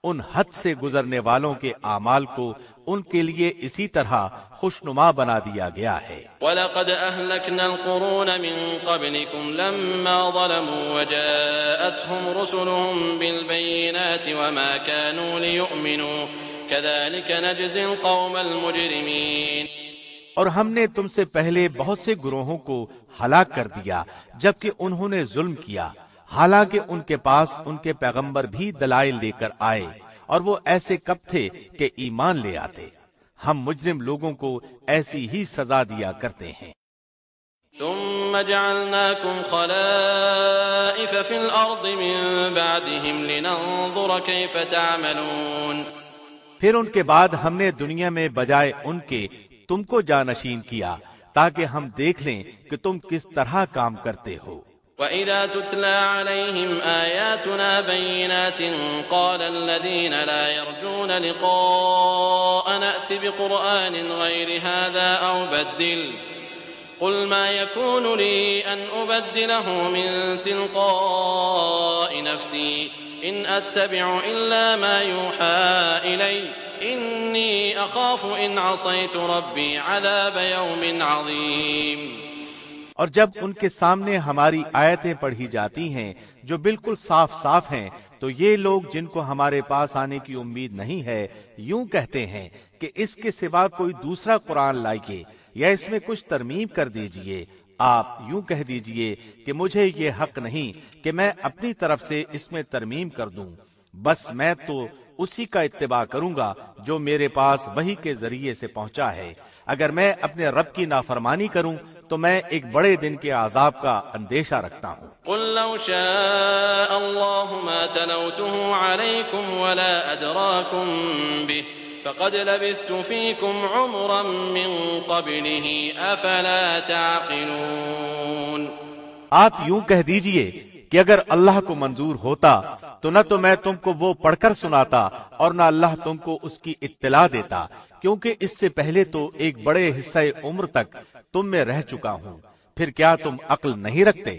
ان حد سے گزرنے والوں کے اعمال کو ان کے لیے اسی طرح خوشنما بنا دیا گیا ہے۔ وَلَقَدْ أَهْلَكْنَا الْقُرُونَ مِن قَبْلِكُمْ لَمَّا ظَلَمُوا وَجَاءَتْهُمْ رُسُلُهُم بِالْبَيِّنَاتِ وَمَا كَانُوا لِيُؤْمِنُوا كَذَلِكَ نَجْزِي الْقَوْمَ الْمُجْرِمِينَ۔ اور ہم نے تم سے پہلے بہت سے گروہوں کو ہلاک کر دیا جبکہ انہوں نے ظلم کیا، حالانکہ ان کے پاس ان کے پیغمبر بھی دلائل لے کر آئے اور وہ ایسے کب تھے کہ ایمان لے آتے۔ ہم مجرم لوگوں کو ایسی ہی سزا دیا کرتے ہیں۔ ثم جعلناكم خلائف في الأرض من بعدهم لننظر كيف تعملون۔ پھر ان کے بعد ہم نے دنیا میں بجائے ان کے تم کو جانشین کیا تاکہ ہم دیکھ لیں کہ تم کس طرح کام کرتے ہو۔ وَإِذَا تُتْلَى عَلَيْهِمْ آيَاتُنَا بَيِّنَاتٍ قَالَ الَّذِينَ لَا يَرْجُونَ لِقَاءَنَا ائْتِ بِقُرْآنٍ غَيْرِ هَٰذَا أَوْ بَدِّلْهُ قُلْ مَا يَكُونُ لِي أَنْ أُبَدِّلَهُ مِن تِلْقَاءِ نَفْسِي إِنْ أَتَّبِعُ إِلَّا مَا يُوحَىٰ إِلَيَّ إِنِّي أَخَافُ إِنْ عَصَيْتُ رَبِّي عَذَابَ يَوْمٍ عَظِيمٍ۔ اور جب ان کے سامنے ہماری آیتیں پڑھی جاتی ہیں جو بالکل صاف صاف ہیں تو یہ لوگ جن کو ہمارے پاس آنے کی امید نہیں ہے یوں کہتے ہیں کہ اس کے سوا کوئی دوسرا قرآن لائیے یا اس میں کچھ ترمیم کر دیجئے۔ آپ یوں کہہ دیجئے کہ مجھے یہ حق نہیں کہ میں اپنی طرف سے اس میں ترمیم کر دوں، بس میں تو اسی کا اتباع کروں گا جو میرے پاس وحی کے ذریعے سے پہنچا ہے۔ اگر میں اپنے رب کی نافرمانی کروں تو میں ایک بڑے دن کے عذاب کا اندیشہ رکھتا ہوں۔ قل لو شاء الله ما تلوته عليكم ولا أدراكم به فقد لبثت فيكم عمرا من قبله أفلا تعقلون۔ آپ یوں کہہ دیجئے کہ اگر اللہ کو منظور ہوتا تو نہ تو میں تم کو وہ پڑھ کر سناتا اور نہ اللہ تم کو اس کی اطلاع دیتا، کیونکہ اس سے پہلے تو ایک بڑے حصہ عمر تک تم میں رہ چکا ہوں۔ پھر کیا تم عقل نہیں رکھتے؟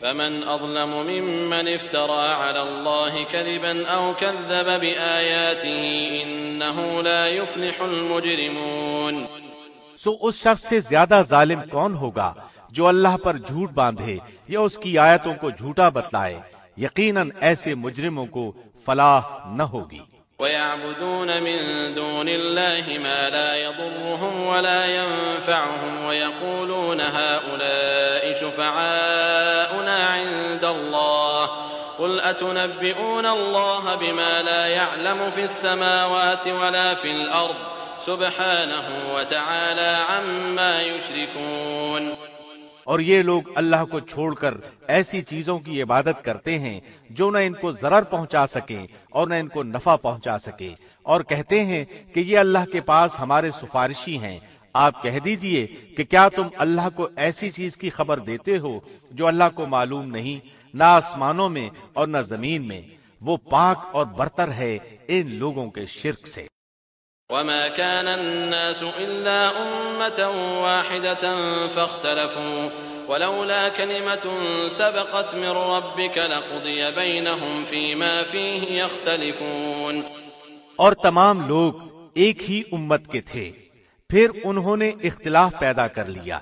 فمن أظلم ممن افترى على الله كذبا أو كذب بآياته إنه لا يفلح المجرمون۔ سو اس شخص سے زیادہ ظالم کون ہوگا جو اللہ پر جھوٹ باندھے یا اس کی آیتوں کو جھوٹا بتلائے؟ یقیناً ایسے مجرموں کو فلاح نہ ہوگی۔ وَيَعْبُدُونَ مِن دُونِ اللَّهِ مَا لَا يَضُرُّهُمْ وَلَا يَنفَعُهُمْ وَيَقُولُونَ هَؤُلَاءِ شُفَعَاؤُنَا عِندَ اللَّهِ قُلْ أَتُنَبِّئُونَ اللَّهَ بِمَا لَا يَعْلَمُ فِي السَّمَاوَاتِ وَلَا فِي الْأَرْضِ سُبْحَانَهُ وَتَعَالَى عَمَّا يُشْرِكُونَ۔ اور یہ لوگ اللہ کو چھوڑ کر ایسی چیزوں کی عبادت کرتے ہیں جو نہ ان کو ضرر پہنچا سکے اور نہ ان کو نفع پہنچا سکے، اور کہتے ہیں کہ یہ اللہ کے پاس ہمارے سفارشی ہیں۔ آپ کہہ دیجئے کہ کیا تم اللہ کو ایسی چیز کی خبر دیتے ہو جو اللہ کو معلوم نہیں، نہ آسمانوں میں اور نہ زمین میں؟ وہ پاک اور برتر ہے ان لوگوں کے شرک سے۔ وما كان الناس إلا أمة واحدة فاختلفوا ولولا كلمة سبقت من ربك لقضي بينهم فيما فيه يختلفون۔ اور تمام لوگ ایک ہی امت کے تھے، پھر انہوں نے اختلاف پیدا کر لیا،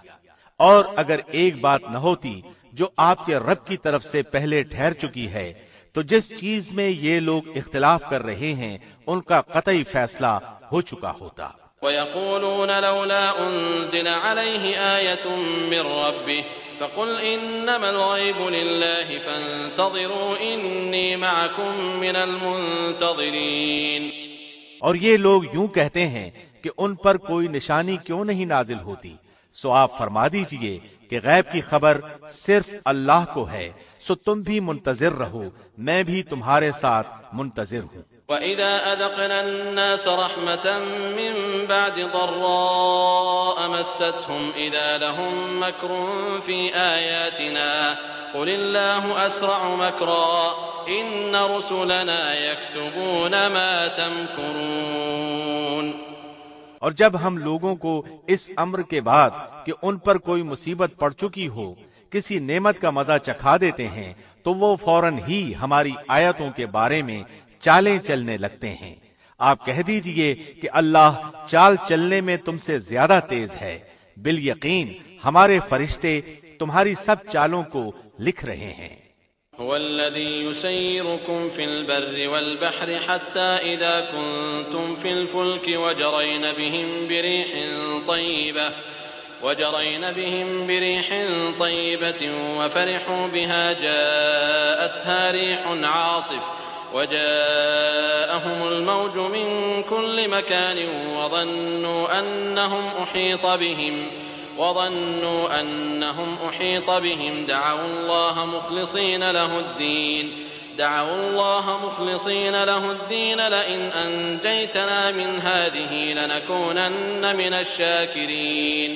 اور اگر ایک بات نہ ہوتی جو آپ کے رب کی طرف سے پہلے ٹھہر چکی ہے تو جس چیز میں یہ لوگ اختلاف کر رہے ہیں ان کا قطعی فیصلہ ہو چکا ہوتا۔ وَيَقُولُونَ لَوْلَا أُنزِلَ عَلَيْهِ آيَةٌ مِّن رَّبِّهِ فَقُلْ إِنَّمَا الْغَيْبُ لِلَّهِ فَانتَظِرُوا إِنِّي مَعَكُم مِّنَ الْمُنتَظِرِينَ۔ اور یہ لوگ یوں کہتے ہیں کہ ان پر کوئی نشانی کیوں نہیں نازل ہوتی؟ سو آپ فرما دیجئے کہ غیب کی خبر صرف اللہ کو ہے، سو تم بھی منتظر رہو، میں بھی تمہارے ساتھ منتظر ہوں۔ وَإِذَا أَذَقْنَا النَّاسَ رَحْمَةً مِّن بَعْدِ ضَرَّاءَ مَسَّتْهُمْ إِذَا لَهُم مَّكْرٌ فِي آيَاتِنَا قُلِ اللَّهُ أَسْرَعُ مَكْرًا إِنَّ رُسُلَنَا يَكْتُبُونَ مَا تَمْكُرُونَ۔ اور جب ہم لوگوں کو اس امر کے بعد کہ ان پر کوئی مصیبت پڑ چکی ہو کسی نعمت کا مزہ چکھا دیتے ہیں تو وہ فوراً ہی ہماری آیتوں کے بارے میں چالیں چلنے لگتے ہیں۔ آپ کہہ دیجئے کہ اللہ چال چلنے میں تم سے زیادہ تیز ہے، بالیقین ہمارے فرشتے تمہاری سب چالوں کو لکھ رہے ہیں۔ هو الذي يسيركم في البر والبحر حتى إذا كنتم في الفلك وجرين بهم بريح طيبة وفرحوا بها جاءتها ريح عاصف وجاءهم الموج من كل مكان وظنوا أنهم أحيط بهم دعوا الله مخلصين له الدين لئن أنجيتنا من هذه لنكونن من الشاكرين۔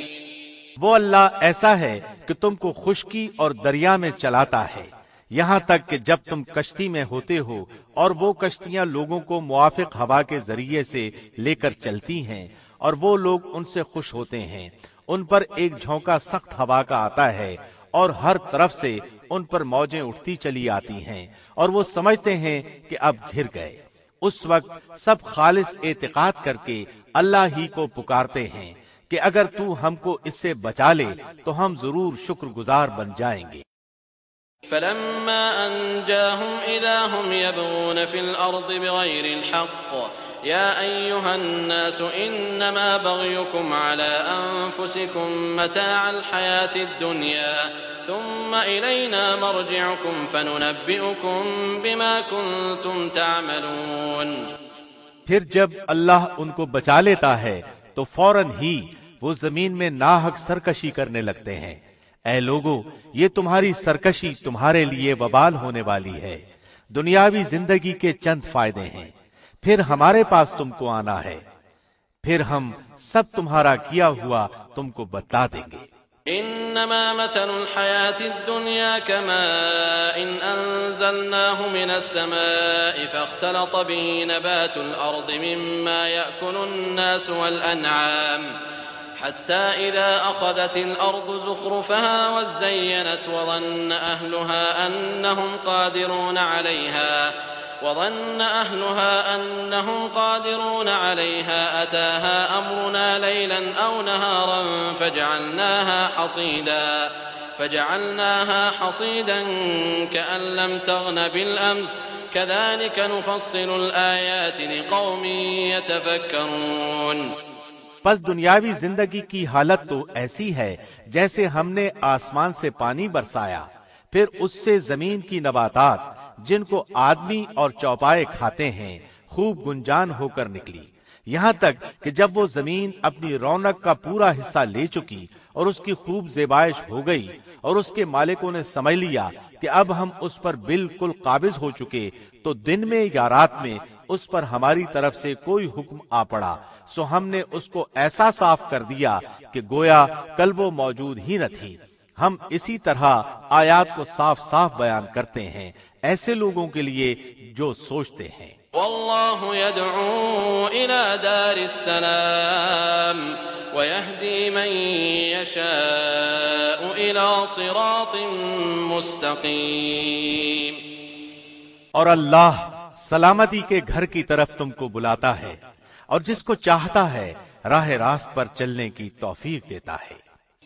وہ اللہ ایسا ہے کہ تم کو خشکی اور دریا میں چلاتا ہے یہاں تک کہ جب تم کشتی میں ہوتے ہو اور وہ کشتیاں لوگوں کو موافق ہوا کے ذریعے سے لے کر چلتی ہیں اور وہ لوگ ان سے خوش ہوتے ہیں، ان پر ایک جھونکا سخت ہوا کا آتا ہے اور ہر طرف سے ان پر موجیں اٹھتی چلی آتی ہیں اور وہ سمجھتے ہیں کہ اب گھر گئے۔ اس وقت سب خالص اعتقاد کر کے اللہ ہی کو پکارتے ہیں کہ اگر تو ہم کو اس سے بچا لے تو ہم ضرور شکر گزار بن جائیں گے۔ فلما أنجاهم إذا هم يبغون في الأرض بغير الحق يا أيها الناس إنما بغيكم على أنفسكم متاع الحياة الدنيا ثم إلينا مرجعكم فننبئكم بما كنتم تعملون۔ پھر جب اللہ ان کو بچا لیتا ہے تو فوراً ہی وہ زمین میں ناحق سرکشی کرنے لگتے ہیں۔ اے لوگو، یہ تمہاری سرکشی تمہارے لیے وبال ہونے والی ہے، دنیاوی زندگی کے چند فائدے ہیں، پھر ہمارے پاس تم کو آنا ہے، پھر ہم سب تمہارا کیا ہوا تم کو بتلا دیں گے۔ إنما مثل الحياة الدنيا كماء أنزلناه من السماء فاختلط به نبات الأرض مما يأكل الناس والأنعام حتى إذا أخذت الأرض زخرفها وزينت وظن أهلها أنهم قادرون عليها أتاها أمرنا ليلا أو نهارا فجعلناها حصيدا كأن لم تغن بالأمس كذلك نفصل الآيات لقوم يتفكرون۔ پس دنیاوی زندگی کی حالت تو ایسی ہے جیسے ہم نے آسمان سے پانی برسایا، پھر اس سے زمین کی نباتات جن کو آدمی اور چوپائے کھاتے ہیں خوب گنجان ہو کر نکلی، یہاں تک کہ جب وہ زمین اپنی رونق کا پورا حصہ لے چکی اور اس کی خوب زیبائش ہو گئی اور اس کے مالکوں نے سمجھ لیا کہ اب ہم اس پر بالکل قابض ہو چکے، تو دن میں یا رات میں اس پر ہماری طرف سے کوئی حکم آ پڑا، سو ہم نے اس کو ایسا صاف کر دیا کہ گویا کل وہ موجود ہی نہ تھی۔ ہم اسی طرح آیات کو صاف صاف بیان کرتے ہیں ایسے لوگوں کے لیے جو سوچتے ہیں۔ واللہ يدعو إلى دار السلام ويهدي من يشاء إلى صراط مستقيم۔ اور اللہ سلامتی کے گھر کی طرف تم کو بلاتا ہے اور جس کو چاہتا ہے راہ راست پر چلنے کی توفیق دیتا ہے۔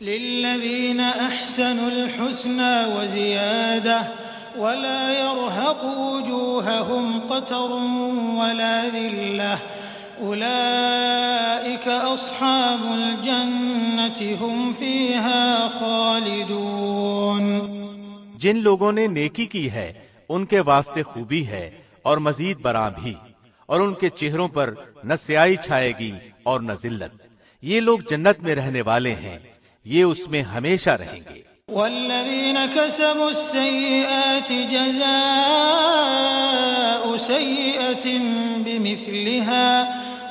للذین احسنوا الحسنى وزیادہ ولا يرهق وجوههم قتر ولا ذلة أولئك أصحاب الجنة هم فيها خالدون۔ جن لوگوں نے نیکی کی ہے ان کے واسطے خوبی ہے اور مزید برآں بھی، اور ان کے چہروں پر نہ سیاہی چھائے گی اور نہ ذلت۔ یہ لوگ جنت میں رہنے والے ہیں، یہ اس میں ہمیشہ رہیں گے۔ والذین کسبوا السیئات جزاء سیئة بمثلها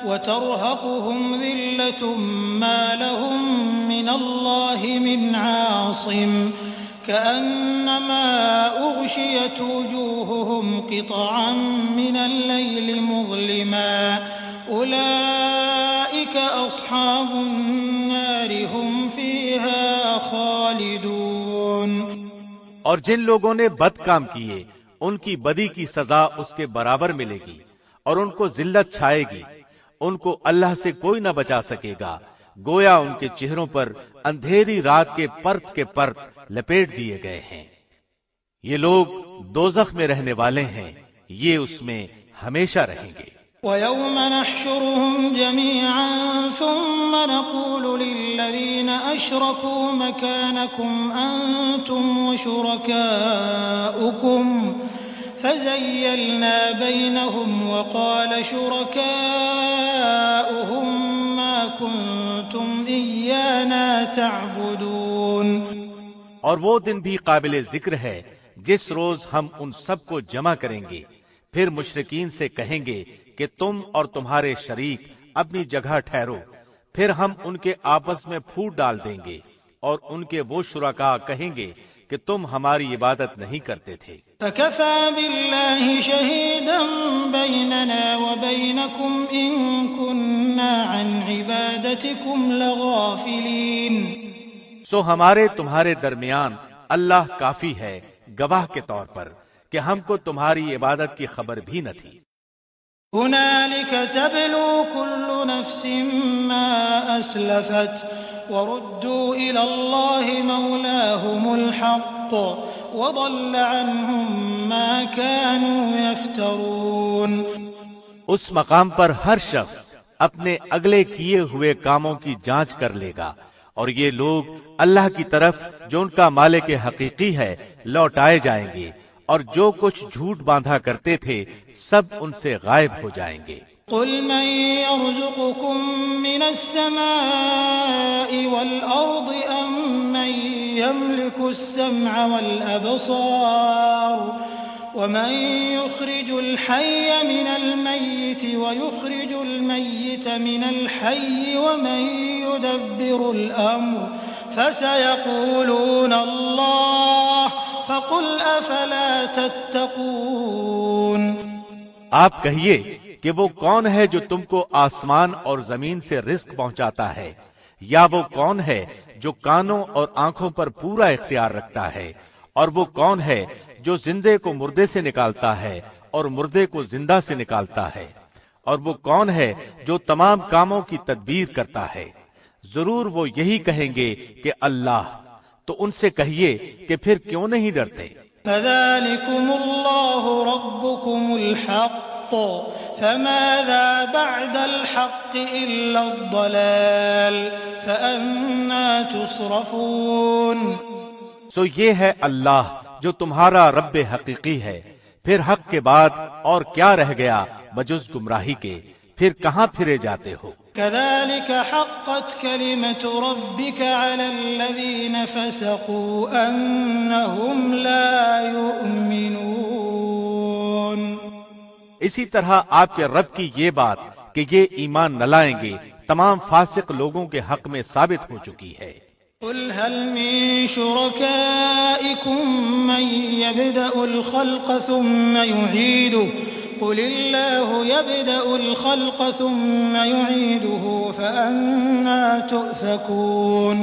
وترهقهم ذلة ما لهم من اللہ من عاصم كأنما أغشيت وجوههم قطعا من الليل مظلما أولئك أصحاب النار هم فيها خالدون۔ اور جن لوگوں نے بد کام کیے ان کی بدی کی سزا اس کے برابر ملے گی، اور ان کو ذلت چھائے گی، ان کو اللہ سے کوئی نہ بچا سکے گا، گویا ان کے چہروں پر اندھیری رات کے پرت لپیٹ دیے گئے ہیں۔ یہ لوگ دوزخ میں رہنے والے ہیں، یہ اس میں ہمیشہ رہیں گے۔ وَيَوْمَ نَحْشُرُهُمْ جَمِيعًا ثُمَّ نَقُولُ لِلَّذِينَ أَشْرَكُوا مَكَانَكُمْ أَنْتُمْ وَشُرَكَاؤُكُمْ فَزَيَّلْنَا بَيْنَهُمْ وَقَالَ شُرَكَاؤُهُمْ مَا كُنْتُمْ إِيَّانَا تَعْبُدُونَ۔ اور وہ دن بھی قابل ذکر ہے جس روز ہم ان سب کو جمع کریں گے، پھر مشرکین سے کہیں گے کہ تم اور تمہارے شریک اپنی جگہ ٹھہرو، پھر ہم ان کے آپس میں پھوٹ ڈال دیں گے، اور ان کے وہ شرکاء کہیں گے کہ تم ہماری عبادت نہیں کرتے تھے۔ فَكَفَى بِاللَّهِ شَهِيدًا بَيْنَنَا وَبَيْنَكُمْ إِن كُنَّا عَنْ عِبَادَتِكُمْ لَغَافِلِينَ۔ سو ہمارے تمہارے درمیان اللہ کافی ہے گواہ کے طور پر کہ ہم کو تمہاری عبادت کی خبر بھی نہ تھی۔ هُنَالِكَ تَبْلُو كُلُّ نَفْسٍ مَّا أَسْلَفَتْ وَرُدُّوا إِلَى اللَّهِ مَوْلَاهُمُ الْحَقِّ وَضَلَّ عَنْهُم مَّا كَانُوا يَفْتَرُونَ۔ اس مقام پر ہر شخص اپنے اگلے کیے ہوئے کاموں کی جانچ کر لے گا، اور یہ لوگ اللہ کی طرف جو ان کا مالک حقیقی ہے لوٹائے جائیں گے، اور جو کچھ جھوٹ باندھا کرتے تھے سب ان سے غائب ہو جائیں گے۔ قل من يرزقكم من السماء والأرض أم من يملك السمع والأبصار ومن يخرج الحي من الميت ويخرج الميت من الحي ومن يدبر الأمر فسيقولون الله فقل أفلا تتقون۔ آپ کہیے کہ وہ کون ہے جو تم کو آسمان اور زمین سے رزق پہنچاتا ہے، یا وہ کون ہے جو کانوں اور آنکھوں پر پورا اختیار رکھتا ہے، اور وہ کون ہے جو زندے کو مردے سے نکالتا ہے اور مردے کو زندہ سے نکالتا ہے، اور وہ کون ہے جو تمام کاموں کی تدبیر کرتا ہے۔ ضرور وہ یہی کہیں گے کہ اللہ، تو ان سے کہیے کہ پھر کیوں نہیں ڈرتے؟ فذلكم الله ربكم الحق فماذا بعد الحق إلا الضلال فأنا تصرفون۔ سو یہ ہے اللہ جو تمہارا رب حقیقی ہے، پھر حق کے بعد اور کیا رہ گیا بجز گمراہی کے، پھر کہاں پھرے جاتے ہو؟ كذلك حقت كلمة ربك على الذين فسقوا أنهم لا يؤمنون۔ اسی طرح آپ کے رب کی یہ بات کہ یہ ایمان نہ لائیں گے تمام فاسق لوگوں کے حق میں ثابت ہو چکی ہے۔ قل هل من شركائكم من يبدأ الخلق ثم يعيده قل الله يبدأ الخلق ثم يعيده فأنا تؤفكون۔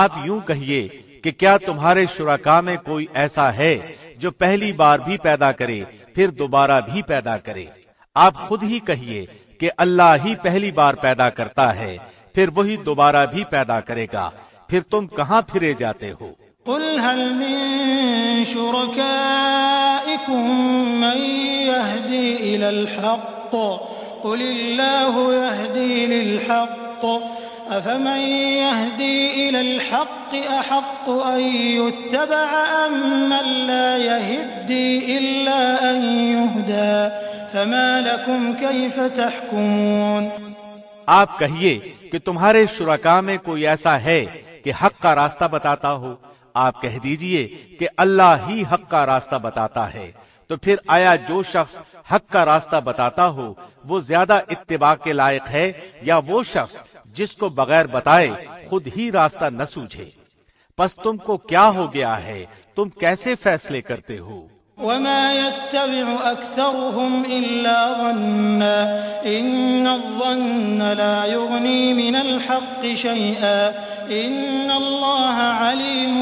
آپ یوں کہیے کہ کیا تمہارے شرکاء میں کوئی ایسا ہے جو پہلی بار بھی پیدا کرے پھر دوبارہ بھی پیدا کرے؟ آپ خود ہی کہیے کہ اللہ ہی پہلی بار پیدا کرتا ہے، پھر وہی دوبارہ بھی پیدا کرے گا، پھر تم کہاں پھرے جاتے ہو؟ قل هل من شركائكم من يهدي إلى الحق قل الله يهدي للحق أفمن يهدي إلى الحق أحق أن يتبع أم من لا يهدي إلا أن يهدى فما لكم كيف تحكمون۔ آپ کہیے کہ تمہارے شرکاء میں کوئی ایسا ہے کہ حق کا راستہ بتاتا ہو؟ آپ کہہ دیجئے کہ اللہ ہی حق کا راستہ بتاتا ہے، تو پھر آیا جو شخص حق کا راستہ بتاتا ہو وہ زیادہ اتباع کے لائق ہے، یا وہ شخص جس کو بغیر بتائے خود ہی راستہ نہ سوجھے؟ پس تم کو کیا ہو گیا ہے؟ تم کیسے فیصلے کرتے ہو؟ وما يتبع أكثرهم إلا ظنا إن الظن لا يغني من الحق شيئا إن الله عليم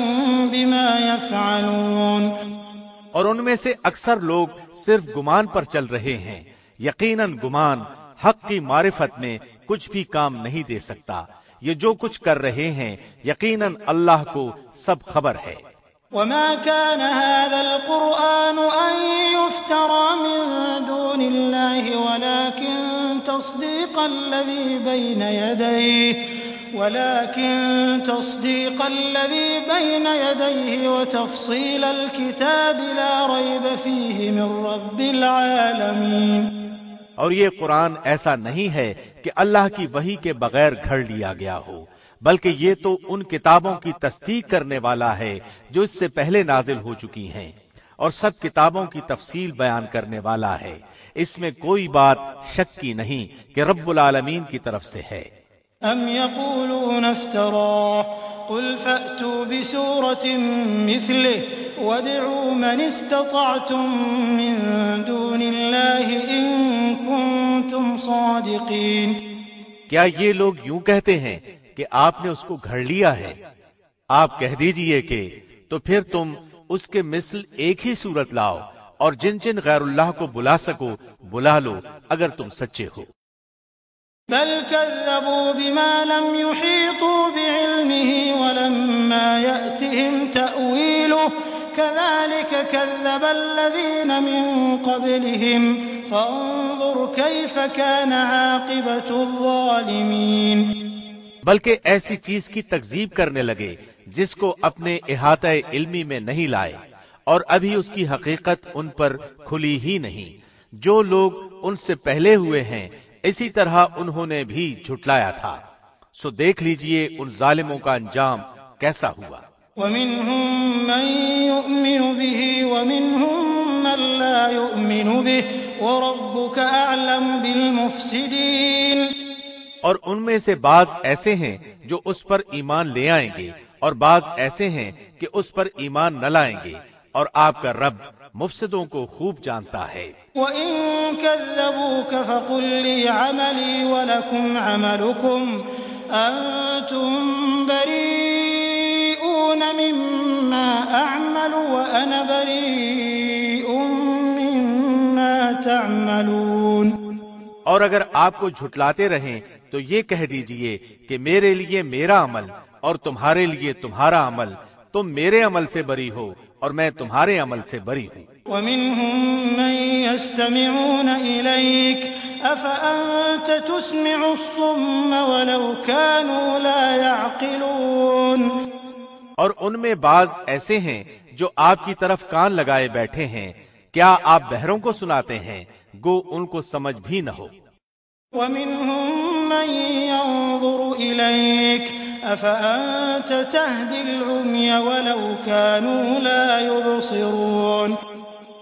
بما يفعلون۔ اور ان میں سے اکثر لوگ صرف گمان پر چل رہے ہیں، یقیناً گمان حق کی معرفت میں کچھ بھی کام نہیں دے سکتا۔ یہ جو کچھ کر رہے ہیں یقیناً اللہ کو سب خبر ہے۔ وما كان هذا القرآن أن يفترى من دون الله ولكن تصديق الذي بين يديه وتفصيل الكتاب لا ريب فيه من رب العالمين۔ اور یہ قرآن ایسا نہیں ہے کہ اللہ کی وحی کے بغیر گھڑ لیا گیا ہو، بلکہ یہ تو ان کتابوں کی تصدیق کرنے والا ہے جو اس سے پہلے نازل ہو چکی ہیں، اور سب کتابوں کی تفصیل بیان کرنے والا ہے۔ اس میں کوئی بات شک کی نہیں کہ رب العالمین کی طرف سے ہے۔ ام يقولون افتراه قل فأتوا بسورة مثله وادعوا من استطعتم من دون الله إن كنتم صادقين۔ کیا یہ لوگ یوں کہتے ہیں کہ آپ نے اس کو گھڑ لیا ہے؟ آپ کہہ دیجئے کہ تو پھر تم اس کے مثل ایک ہی صورت لاؤ، اور جن جن غیر اللہ کو بلا سکو بلا لو اگر تم سچے ہو۔ بل كذبوا بما لم يحيطوا بعلمه ولما يأتهم تأويله كذلك كذب الذين من قبلهم فانظر كيف كان عاقبة الظالمين۔ بلکہ ایسی چیز کی تکذیب کرنے لگے جس کو اپنے احاطہ علمی میں نہیں لائے، اور ابھی اس کی حقیقت ان پر کھلی ہی نہیں۔ جو لوگ ان سے پہلے ہوئے ہیں اسی طرح انہوں نے بھی جھٹلایا تھا، سو دیکھ لیجئے ان ظالموں کا انجام کیسا ہوا۔ ومنهم من يؤمن به ومنهم من لا يؤمن به وربك أعلم بالمفسدين۔ اور ان میں سے بعض ایسے ہیں جو اس پر ایمان لے آئیں گے اور بعض ایسے ہیں کہ اس پر ایمان نہ لائیں گے، اور آپ کا رب مفسدوں کو خوب جانتا ہے۔ وَإِن كَذَّبُوكَ فَقُل لِّي عَمَلِي وَلَكُمْ عَمَلُكُمْ أَنتُم بَرِيئُونَ مِمَّا أَعْمَلُ وَأَنَا بَرِيءٌ مِّمَّا تَعْمَلُونَ۔ اور اگر آپ کو جھٹلاتے رہیں تو یہ کہہ دیجئے کہ میرے لیے میرا عمل اور تمہارے لیے تمہارا عمل، تم میرے عمل سے بری ہو اور میں تمہارے عمل سے بری ہوں۔ وَمِنْهُمْ مَن يَسْتَمِعُونَ إِلَيْكَ أَفَأَنْتَ تُسْمِعُ الصُّمَّ وَلَوْ كَانُوا لَا يَعْقِلُونَ۔ اور ان میں بعض ایسے ہیں جو آپ کی طرف کان لگائے بیٹھے ہیں، کیا آپ بہروں کو سناتے ہیں گو ان کو سمجھ بھی نہ ہو۔ وَمِنْهُمْ مَن يَنظُرُ إِلَيْكَ أَفَأَنْتَ تَهْدِي الْعُمْيَ وَلَوْ كَانُوا لَا يُبْصِرُونَ۔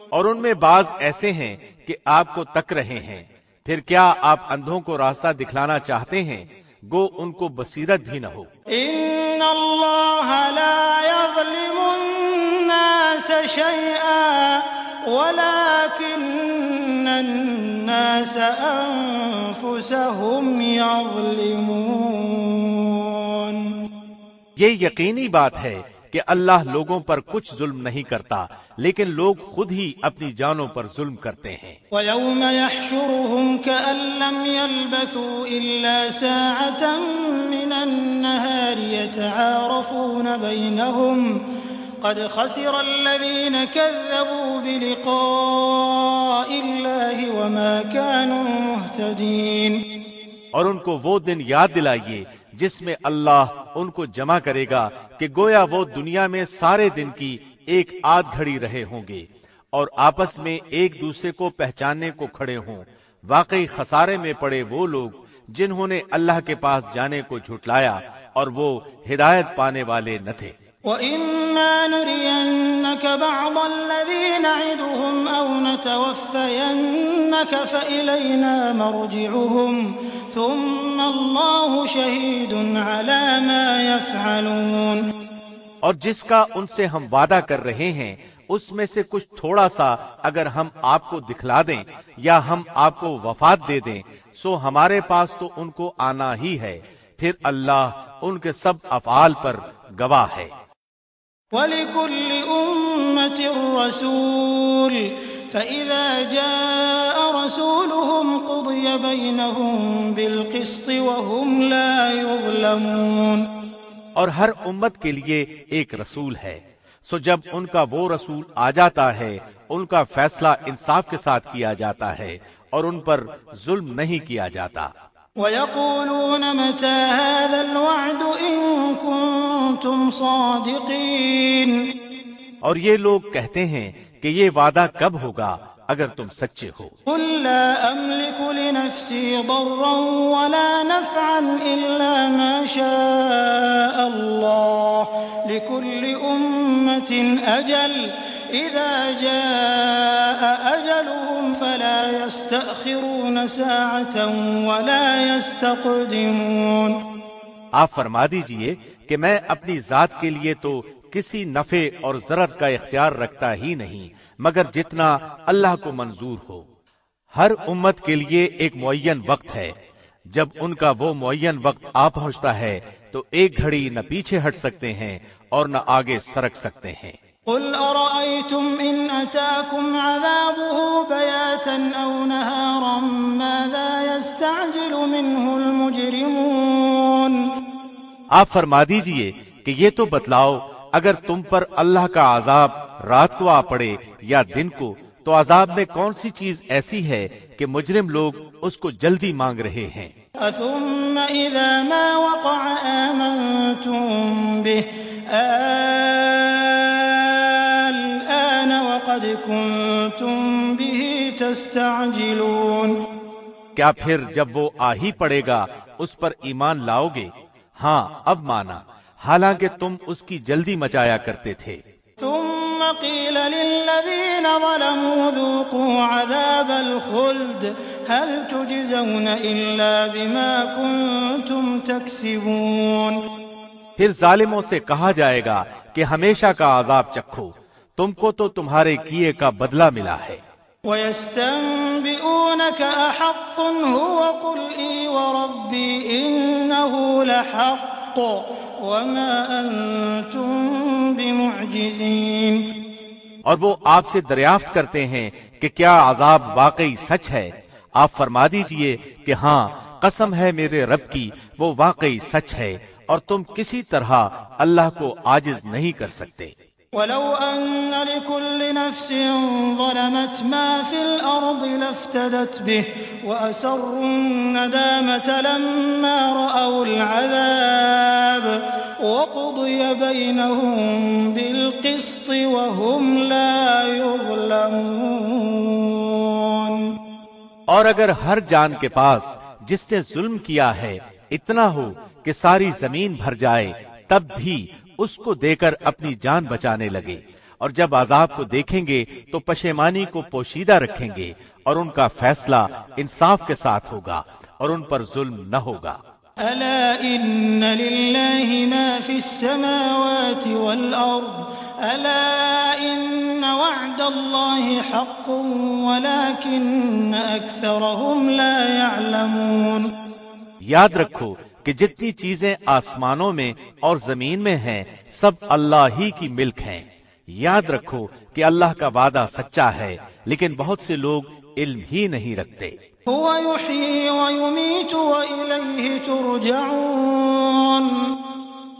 اور ان میں بعض ایسے ہیں کہ آپ کو تک رہے ہیں، پھر کیا آپ اندھوں کو راستہ دکھلانا چاہتے ہیں گو ان کو بصیرت بھی نہ ہو۔ إِنَّ اللَّهَ لَا يَظْلِمُ النَّاسَ شَيْئًا وَلَكِنَّ النَّاسَ أَنفُسَهُمْ يَظْلِمُونَ۔ یہ یقینی بات ہے کہ اللہ لوگوں پر کچھ ظلم نہیں کرتا، لیکن لوگ خود ہی اپنی جانوں پر ظلم کرتے ہیں۔ وَيَوْمَ يَحْشُرُهُمْ كَأَن لَّمْ يَلْبَثُوا إِلَّا سَاعَةً مِّنَ النَّهَارِ يَتَعَارَفُونَ بَيْنَهُمْ قَدْ خَسِرَ الَّذِينَ كَذَّبُوا بِلِقَاءِ اللَّهِ وَمَا كَانُوا مُهْتَدِينَ۔ اور ان کو وہ دن یاد دلائیے جس میں اللہ ان کو جمع کرے گا کہ گویا وہ دنیا میں سارے دن کی ایک آدھ گھڑی رہے ہوں گے اور آپس میں ایک دوسرے کو پہچاننے کو کھڑے ہوں۔ واقعی خسارے میں پڑے وہ لوگ جنہوں نے اللہ کے پاس جانے کو جھٹلایا اور وہ ہدایت پانے والے نہ تھے۔ وَإِمَّا نُرِيَنَّكَ بَعْضَ الَّذِي نَعِدُهُمْ أَوْ نَتَوَفَّيَنَّكَ فَإِلَيْنَا مَرْجِعُهُمْ ثُمَّ اللَّهُ شَهِيدٌ عَلَى مَا يَفْعَلُونَ۔ اور جس کا ان سے ہم وعدہ کر رہے ہیں اس میں سے کچھ تھوڑا سا اگر ہم آپ کو دکھلا دیں یا ہم آپ کو وفات دے دیں سو ہمارے پاس تو ان کو آنا ہی ہے، پھر اللہ ان کے سب افعال پر گواہ ہے۔ وَلِكُلِّ أُمَّةٍ رَّسُولٌ فَإِذَا جَاءَ رَسُولُهُمْ قُضِيَ بَيْنَهُم بِالْقِسْطِ وَهُمْ لَا يُظْلَمُونَ۔ اور ہر امت کے لیے ایک رسول ہے، سو جب ان کا وہ رسول آ جاتا ہے ان کا فیصلہ انصاف کے ساتھ کیا جاتا ہے اور ان پر ظلم نہیں کیا جاتا۔ وَيَقُولُونَ مَتَىٰ هَٰذَا الْوَعْدُ إِن كُنتُمْ صَادِقِينَ۔ اور یہ لوگ کہتے ہیں کہ یہ وعدہ کب ہوگا اگر تم سچے ہو۔ قُل لَّا أَمْلِكُ لِنَفْسِي ضَرًّا وَلَا نَفْعًا إِلَّا مَا شَاءَ اللَّهُ لِكُلِّ أُمَّةٍ أَجَلٌ إِذَا جَاءَ أَجَلُهُمْ فَلَا يَسْتَأْخِرُونَ سَاعَةً وَلَا يَسْتَقْدِمُونَ۔ آپ فرما دیجئے کہ میں اپنی ذات کے لیے تو کسی نفع اور ضرر کا اختیار رکھتا ہی نہیں مگر جتنا اللہ کو منظور ہو۔ ہر امت کے لیے ایک معین وقت ہے، جب ان کا وہ معین وقت آ پہنچتا ہے تو ایک گھڑی نہ پیچھے ہٹ سکتے ہیں اور نہ آگے سرک سکتے ہیں۔ قُلْ أَرَأَيْتُمْ إِنْ أَتَاكُمْ عَذَابُهُ بَيَاتًا أَوْ نَهَارًا مَاذَا يَسْتَعْجِلُ مِنْهُ الْمُجْرِمُونَ۔ آپ فرما دیجئے کہ یہ تو بتلاؤ اگر تم پر اللہ کا عذاب رات کو آ پڑے یا دن کو تو عذاب میں کون سی چیز ایسی ہے کہ مجرم لوگ اس کو جلدی مانگ رہے ہیں۔ ثُمَّ إِذَا مَا وَقَعَ آمَنْتُمْ بِهِ قد كنتم به تستعجلون. کیا پھر جب وہ آ ہی پڑے گا اس پر ایمان لاؤ گے؟ ہاں اب مانا، حالانکہ تم اس کی جلدی مچایا کرتے تھے. ثم قيل للذين ظلموا ذوقوا عذاب الخلد هل تجزون إلا بما كنتم تكسبون. پھر ظالموں سے کہا جائے گا کہ ہمیشہ کا عذاب چکھو، تم کو تو تمہارے کیے کا بدلہ ملا ہے. وَيَسْتَنبِئُونَكَ أَحَقٌّ هُوَ قُلْ إِي وَرَبِّي إِنَّهُ لَحَقٌّ وَمَا أَنتُم بِمُعْجِزِينَ. اور وہ آپ سے دریافت کرتے ہیں کہ کیا عذاب واقعی سچ ہے؟ آپ فرما دیجئے کہ ہاں، قسم ہے میرے رب کی، وہ واقعی سچ ہے اور تم کسی طرح اللہ کو عاجز نہیں کر سکتے. وَلَوْ أَنَّ لِكُلِّ نَفْسٍ ظَلَمَتْ مَا فِي الْأَرْضِ لَافْتَدَتْ بِهِ وَأَسَرُّوا النَّدَامَةَ لَمَّا رَأَوُا الْعَذَابَ وَقُضِيَ بَيْنَهُم بِالْقِسْطِ وَهُمْ لَا يُظْلَمُونَ. اور اگر ہر جان کے پاس جس نے ظلم کیا ہے اتنا ہو کہ ساری زمین بھر جائے، تب بھی اس کو دے کر اپنی جان بچانے لگے، اور جب عذاب کو دیکھیں گے تو پشیمانی کو پوشیدہ رکھیں گے، اور ان کا فیصلہ انصاف کے ساتھ ہوگا اور ان پر ظلم نہ ہوگا. ألا إن لله ما في السماوات والأرض ألا إن وعد الله حق ولكن أكثرهم لا يعلمون. یاد رکھو کہ جتنی چیزیں آسمانوں میں اور زمین میں ہیں سب اللہ ہی کی ملک ہیں. یاد رکھو کہ اللہ کا وعدہ سچا ہے، لیکن بہت سے لوگ علم ہی نہیں رکھتے. هو يحيي ويميت وإليه ترجعون.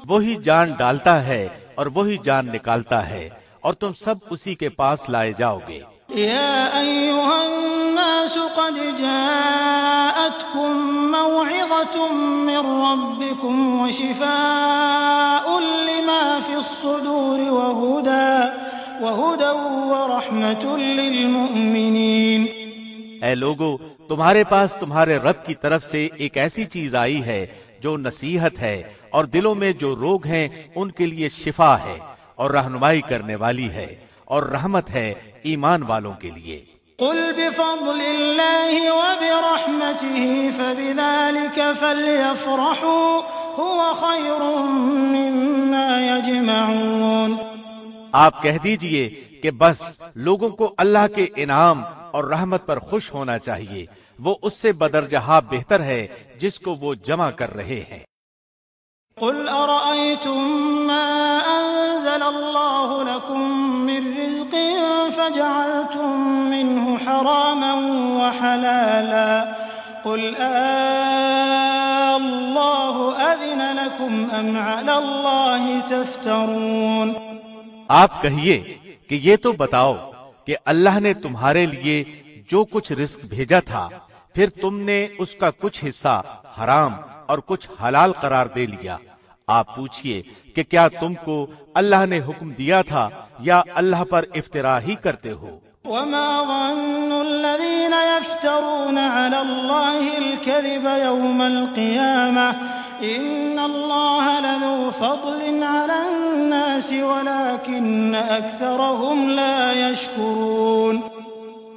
وہی جان ڈالتا ہے اور وہی جان نکالتا ہے، اور تم سب اسی کے پاس لائے جاؤ گے. يا أيها الناس قد جاءتكم موعظة من ربكم وشفاء لما في الصدور وهدى ورحمة للمؤمنين. اے لوگو، تمہارے پاس تمہارے رب کی طرف سے ایک ایسی چیز آئی ہے جو نصیحت ہے، اور دلوں میں جو روگ ہیں ان کے لیے شفا ہے، اور رہنمائی کرنے والی ہے، اور رحمت ہے ایمان والوں کے لیے. قل بفضل الله وبرحمته فبذلك فليفرحوا هو خير مما يجمعون. آپ کہہ دیجئے کہ بس لوگوں کو اللہ کے انعام اور رحمت پر خوش ہونا چاہیے، وہ اس سے بدرجہ بہتر ہے جس کو وہ جمع کر رہے ہیں. قل أرأيتم ما أنزل الله لكم من رزق فجعلتم منه حراما وحلالا قل الله أذن لكم أم على الله تفترون. آپ کہیے کہ یہ تو بتاؤ کہ اللہ نے تمہارے لیے جو کچھ رزق بھیجا تھا، پھر تم نے اس کا کچھ حصہ حرام اور کچھ حلال قرار دے لیا. آپ پوچھئے کہ کیا تم کو اللہ نے حکم دیا تھا یا اللہ پر افتراء ہی کرتے ہو؟ وما ظن الذين يفترون على الله الكذب يوم القيامة إن الله لذو فضل على الناس ولكن أكثرهم لا يشكرون.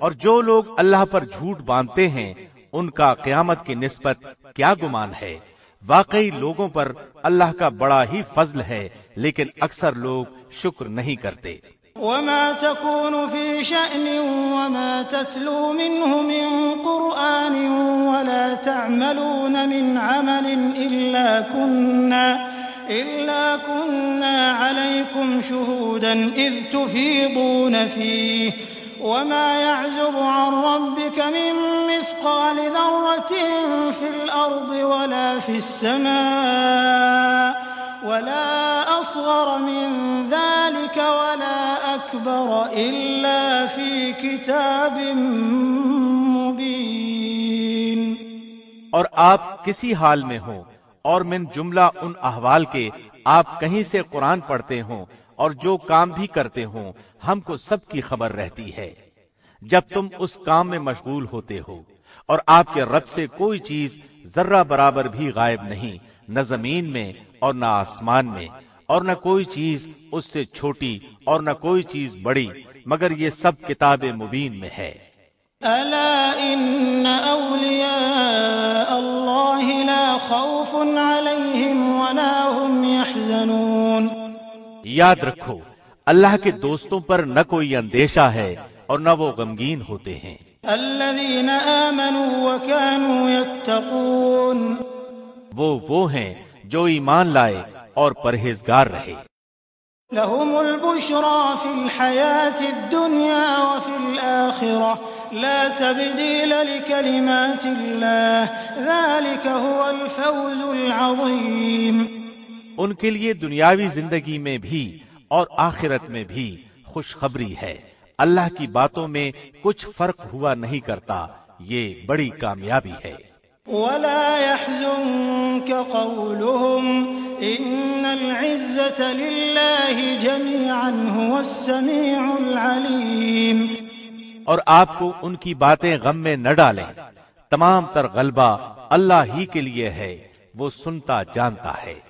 اور جو لوگ اللہ پر جھوٹ باندھتے ہیں ان کا قیامت کی نسبت کیا گمان ہے؟ واقعی لوگوں پر اللہ کا بڑا ہی فضل ہے، لیکن اکثر لوگ شکر نہیں کرتے. وما تكون في شأن وما تتلو منه من قرآن ولا تعملون من عمل إلا كنا عليكم شهودا إذ تفيضون فيه وما يعزب عن ربك من مثقال ذرة في الأرض ولا في السماء ولا أصغر من ذلك ولا أكبر إلا في كتاب مبين. اور آپ کسی حال میں ہوں اور من جملہ ان احوال کے آپ کہیں سے قرآن پڑھتے ہوں اور جو کام بھی کرتے ہوں ہم کو سب کی خبر رہتی ہے۔ جب تم اس کام میں مشغول ہوتے ہو اور آپ کے رب سے کوئی چیز ذرہ برابر بھی غائب نہیں، نہ زمین میں اور نہ آسمان میں، اور نہ کوئی چیز اس سے چھوٹی اور نہ کوئی چیز بڑی، مگر یہ سب کتاب مبین میں ہے۔ ألا إن أولياء الله لا خوف عليهم ولا هم يحزنون۔ یاد رکھو اللہ کے دوستوں پر نہ کوئی اندیشہ ہے اور نہ وہ غمگین ہوتے ہیں۔ الذين آمنوا وكانوا يتقون۔ وہ ہیں جو ایمان لائے اور پرہیزگار رہے۔ لهم البشرى في الحياة الدنيا وفي الآخرة لا تبديل لكلمات الله ذلك هو الفوز العظيم۔ ان کے لیے دنیاوی زندگی میں بھی اور آخرت میں بھی خوشخبری ہے، اللہ کی باتوں میں کچھ فرق ہوا نہیں کرتا، یہ بڑی کامیابی ہے۔ ولا يحزنك قولهم إن العزة لله جميعا هو السميع العليم۔ اور آپ کو ان کی باتیں غم میں نہ ڈالیں، تمام تر غلبہ اللہ ہی کے لیے ہے، وہ سنتا جانتا ہے۔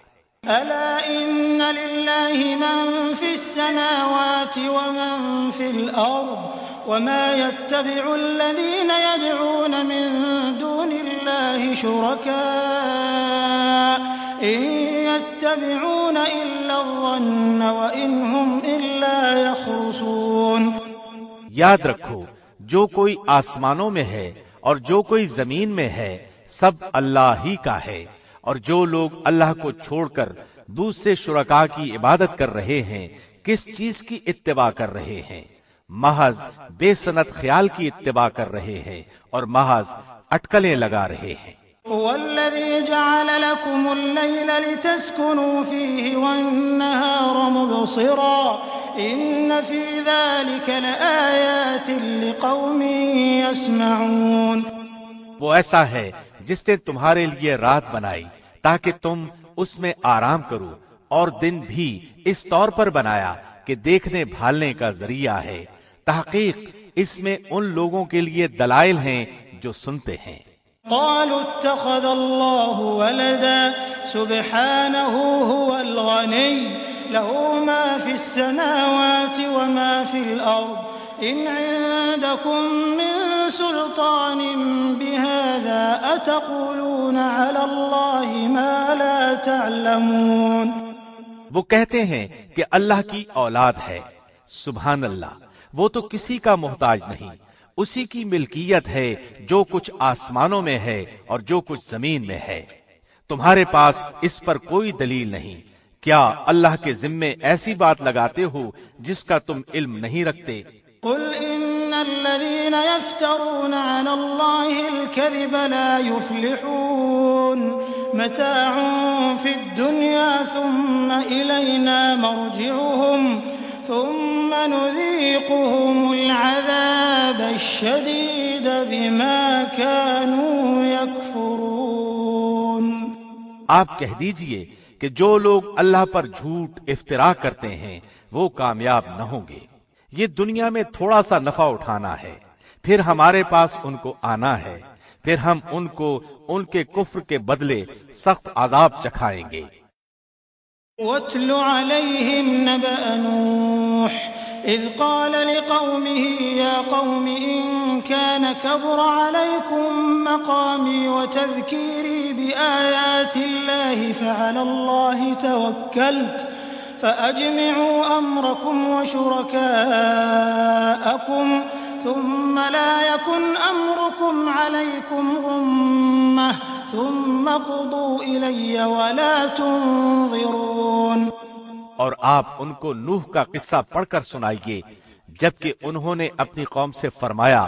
ألا إن لله من في السماوات ومن في الأرض وما يتبع الذين يدعون من دون الله شركاء إن يتبعون إلا الظن وإن هم إلا يخرصون۔ یاد رکھو جو کوئی آسمانوں میں ہے اور جو کوئی زمین میں ہے سب اللہ ہی کا ہے، اور جو لوگ اللہ کو چھوڑ کر دوسرے شرکاء کی عبادت کر رہے ہیں کس چیز کی اتباع کر رہے ہیں؟ محض بے سنت خیال کی اتباع کر رہے ہیں اور محض اٹکلیں لگا رہے ہیں۔ والذي جعل لكم الليل لتسكنوا فيه والنهار مبصرا إن في ذلك لآيات لقوم يسمعون۔ وہ ایسا ہے جس نے تمہارے لیے رات بنائی تاکہ تم اس میں آرام کرو، اور دن بھی اس طور پر بنایا کہ دیکھنے بھالنے کا ذریعہ ہے۔ تحقیق اس میں ان لوگوں کے لیے دلائل ہیں جو سنتے ہیں۔ قالوا اتخذ الله ولدا سبحانه هو الغني له ما في السماوات وما في الأرض إن عندكم من سلطان بهذا أتقولون على الله ما لا تعلمون۔ وہ کہتے ہیں کہ اللہ کی اولاد ہے، سبحان اللہ، وہ تو کسی کا محتاج نہیں، اسی کی ملکیت ہے جو کچھ آسمانوں میں ہے اور جو کچھ زمین میں ہے، تمہارے پاس اس پر کوئی دلیل نہیں۔ کیا اللہ کے ذمے ایسی بات لگاتے ہو جس کا تم علم نہیں رکھتے؟ قل إن الذين يفترون على الله الكذب لا يفلحون متاع في الدنيا ثم إلينا مرجعهم ثم نذيقهم العذاب الشديد بما كانوا يكفرون۔ آپ کہہ دیجئے کہ جو لوگ اللہ پر جھوٹ افترا کرتے ہیں وہ کامیاب نہ ہوں گے۔ یہ دنیا میں تھوڑا سا نفع اٹھانا ہے، پھر ہمارے پاس ان کو آنا ہے، پھر ہم ان کو ان کے کفر کے بدلے سخت عذاب چکھائیں گے۔ واتل عليهم نبأ نوح إذ قال لقومه يا قوم إن كان كبر عليكم مقامي وتذكيري بآيات الله فعلى الله توكلت فأجمعوا أمركم وشركاءكم ثم لا يكن أمركم عليكم غمة ثم قضوا إلي ولا تنظرون۔ اور آپ ان کو نوح کا قصہ پڑھ کر سنائیے جبکہ انہوں نے اپنی قوم سے فرمایا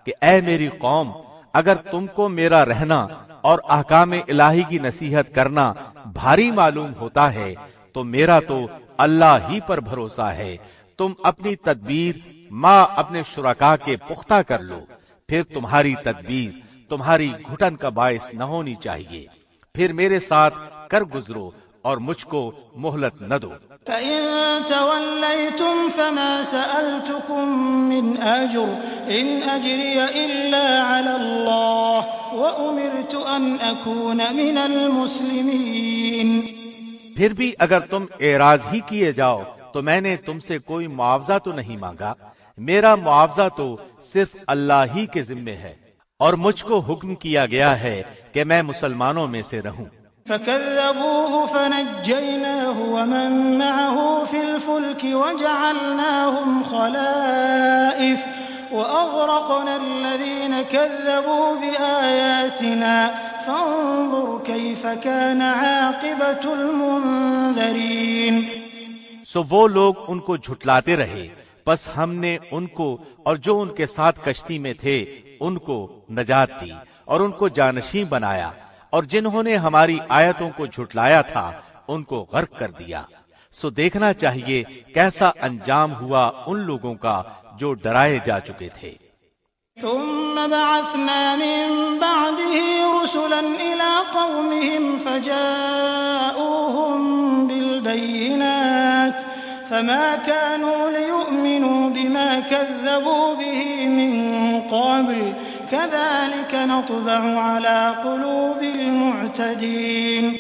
کہ اے میری قوم، اگر تم کو میرا رہنا اور احکام الہی کی نصیحت کرنا بھاری معلوم ہوتا ہے تو میرا تو اللہ ہی پر بھروسہ ہے، تم اپنی تدبیر ماں اپنے شرکاء کے پختہ کر لو، پھر تمہاری تدبیر تمہاری گھٹن کا باعث نہ ہونی چاہیے، پھر میرے ساتھ کر گزرو اور مجھ کو مہلت نہ دو۔ فَإِن تَوَلَّيْتُمْ فَمَا سَأَلْتُكُم مِّنْ أَجْرٍ إِنْ أَجْرِيَ إِلَّا عَلَى اللَّهِ وَأُمِرْتُ أَنْ أَكُونَ مِنَ الْمُسْلِمِينَ۔ پھر بھی اگر تم اعراض ہی کیے جاؤ تو میں نے تم سے کوئی معاوضہ تو نہیں مانگا، میرا معاوضہ تو صرف اللہ ہی کے ذمے ہے، اور مجھ کو حکم کیا گیا ہے کہ میں مسلمانوں میں سے رہوں۔ فَكَذَّبُوهُ فَنَجَّيْنَاهُ وَمَن مَّعَهُ فِي الْفُلْكِ وَجَعَلْنَاهُمْ خَلَائِفَ وَأَغْرَقْنَا الَّذِينَ كَذَّبُوا بِآيَاتِنَا فَانظُرْ كَيْفَ كَانَ عَاقِبَةُ الْمُنذَرِينَ۔ سو وہ لوگ ان کو جھٹلاتے رہے، بس ہم نے ان کو اور جو ان کے ساتھ کشتی میں تھے ان کو نجات دی اور ان کو جانشین بنایا، اور جنہوں نے ہماری آیتوں کو جھٹلایا تھا ان کو غرق کر دیا۔ سو دیکھنا چاہیے کیسا انجام ہوا ان لوگوں کا جو ڈرائے جا چکے تھے۔ ثم بعثنا من بعده رسلا إلى قومهم فجاءوهم بالبينات فما كانوا ليؤمنوا بما كذبوا به من قبل كذلك نطبع على قلوب المعتدين۔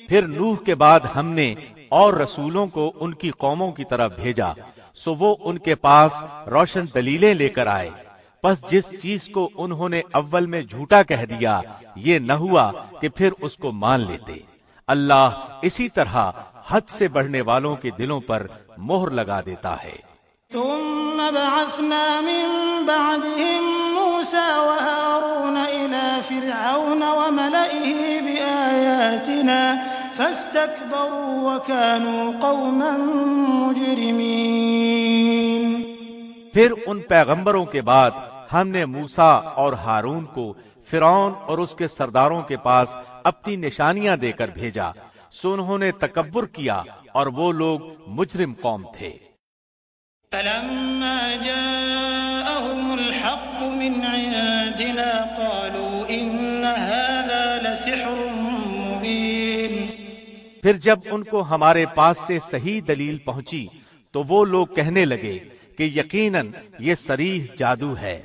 پھر نوح کے بعد ہم نے اور رسولوں کو ان کی قوموں کی طرف بھیجا، سو وہ ان کے پاس روشن دلیلیں لے کر آئے، پس جس چیز کو انہوں نے اول میں جھوٹا کہہ دیا یہ نہ ہوا کہ پھر اس کو مان لیتے۔ اللہ اسی طرح حد سے بڑھنے والوں کے دلوں پر مہر لگا دیتا ہے۔ ثم بعثنا من بعدهم موسى وهارون إلى فرعون وملئه بآياتنا فاستكبروا وكانوا قوما مجرمين۔ پھر ان پیغمبروں کے بعد ہم نے موسیٰ اور ہارون کو فرعون اور اس کے سرداروں کے پاس اپنی نشانیاں دے کر بھیجا، سو انہوں نے تکبر کیا اور وہ لوگ مجرم قوم تھے۔ فلما جاءهم الحق من عندنا قالوا إن هذا لسحر مبين۔ پھر جب ان کو ہمارے پاس سے صحیح دلیل پہنچی تو وہ لوگ کہنے لگے کہ یقیناً یہ صریح جادو ہے۔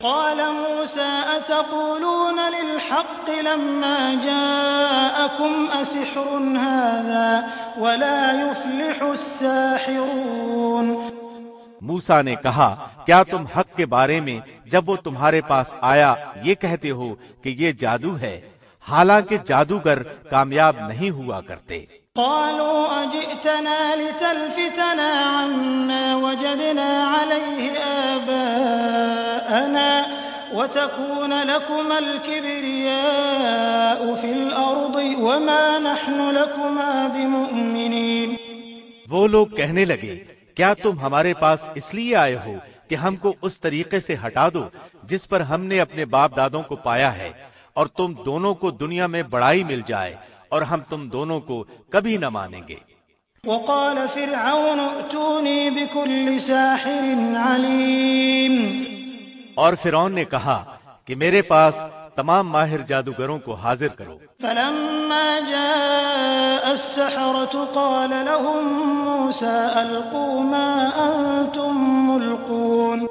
قال موسى أتقولون للحق لما جاءكم أسحر هذا ولا يفلح الساحرون۔ موسیٰ نے کہا کیا تم حق کے بارے میں جب وہ تمہارے پاس آیا یہ کہتے ہو کہ یہ جادو ہے، حالانکہ جادوگر کامیاب نہیں ہوا کرتے۔ قالوا أجئتنا لتلفتنا عما وجدنا عليه آباءنا وتكون لكما الكبرياء في الأرض وما نحن لكما بمؤمنين۔ وہ لوگ کہنے لگے کیا تم ہمارے پاس اس لیے آئے ہو کہ ہم کو اس طریقے سے ہٹا دو جس پر ہم نے اپنے باپ دادوں کو پایا ہے، اور تم دونوں کو دنیا میں بڑائی مل جائے اور ہم تم دونوں کو کبھی نہ مانیں گے۔ وقال فرعون ائتوني بكل ساحر عليم۔ اور فرعون نے کہا کہ میرے پاس تمام ماہر جادوگروں کو حاضر کرو۔ فلما جاء السحرة قال لهم موسى ألقوا ما أنتم ملقون۔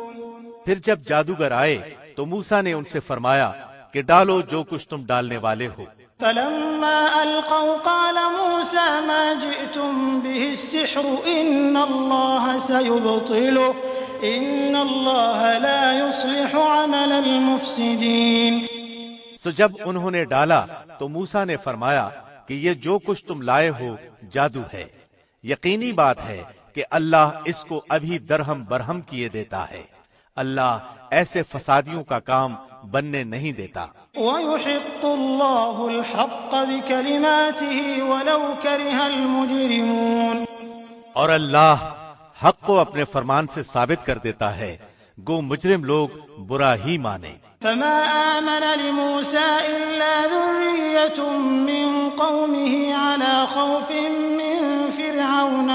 پھر جب جادوگر آئے تو موسیٰ نے ان سے فرمایا کہ ڈالو جو کچھ تم ڈالنے والے ہو۔ فلما ألقوا قال موسى ما جئتم به السحر إن الله سيبطله إن الله لا يصلح عمل المفسدين۔ سو جب انہوں نے ڈالا تو موسیٰ نے فرمایا کہ یہ جو کچھ تم لائے ہو جادو ہے، یقینی بات ہے کہ اللہ اس کو ابھی درہم برہم کیے دیتا ہے، اللہ ایسے فسادیوں کا کام بننے نہیں دیتا۔ وَيُحِقُّ اللَّهُ الْحَقَّ بِكَلِمَاتِهِ وَلَوْ كَرِهَ الْمُجْرِمُونَ۔ اور اللہ حق کو اپنے فرمان سے ثابت کر دیتا ہے گو مجرم لوگ برا ہی مانے۔ فما آمن لموسى إلا ذرية من قومه على خوف من فرعون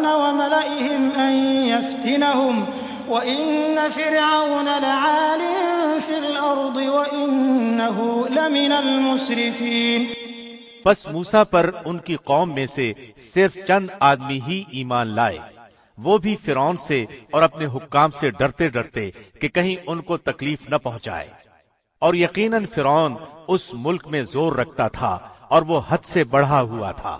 وملئهم أن يفتنهم وَإِنَّ فِرْعَوْنَ لَعَالٍ فِي الْأَرْضِ وَإِنَّهُ لَمِنَ الْمُسْرِفِينَ۔ بس موسیٰ پر ان کی قوم میں سے صرف چند آدمی ہی ایمان لائے، وہ بھی فرعون سے اور اپنے حکام سے ڈرتے ڈرتے کہ کہیں ان کو تکلیف نہ پہنچائے، اور یقیناً فرعون اس ملک میں زور رکھتا تھا اور وہ حد سے بڑھا ہوا تھا۔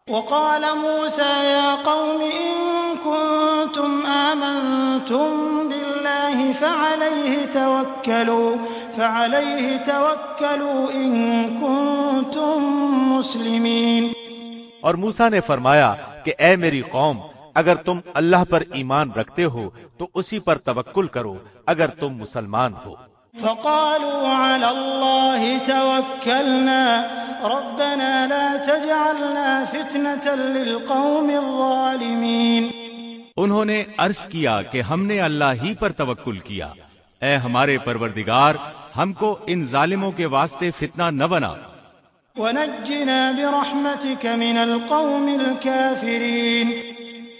وقال موسى يا قوم إن كنتم آمنتم بالله فعليه توكلوا إن كنتم مسلمين۔ اور موسیٰ نے فرمایا کہ اے میری قوم، اگر تم اللہ پر ایمان رکھتے ہو تو اسی پر توکل کرو اگر تم مسلمان ہو۔ فقالوا على الله توكلنا ربنا لا تجعلنا فتنة للقوم الظالمين۔ انہوں نے عرض کیا کہ ہم نے اللہ ہی پر توکل کیا، اے ہمارے پروردگار ہم کو ان ظالموں کے واسطے فتنہ نہ بنا۔ ونجنا برحمتك من القوم الكافرين۔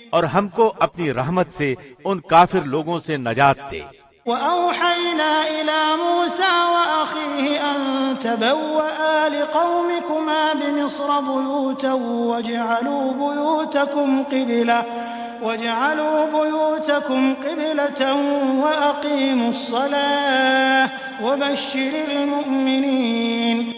اور ہم کو اپنی رحمت سے ان کافر لوگوں سے نجات دے۔ وأوحينا إلى موسى وأخيه أن تبوأ لقومكما بمصر بيوتا واجعلوا بيوتكم قبلة وأقيموا الصلاة وبشر المؤمنين۔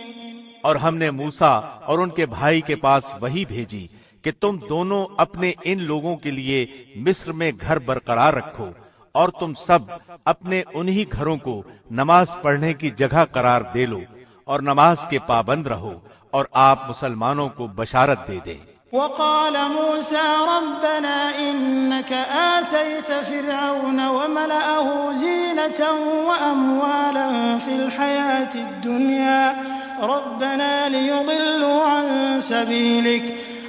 اور ہم نے موسیٰ اور ان کے بھائی کے پاس وحی بھیجی کہ تم دونوں اپنے ان لوگوں کے لیے مصر میں گھر برقرار رکھو، اور تم سب اپنے انہی گھروں کو نماز پڑھنے کی جگہ قرار دے لو اور نماز کے پابند رہو، اور آپ مسلمانوں کو بشارت دے دیں۔ وقال موسى ربنا إنك آتيت فرعون وملأه زينة وأموالا في الحياة الدنيا ربنا ليضلوا عن سبيلك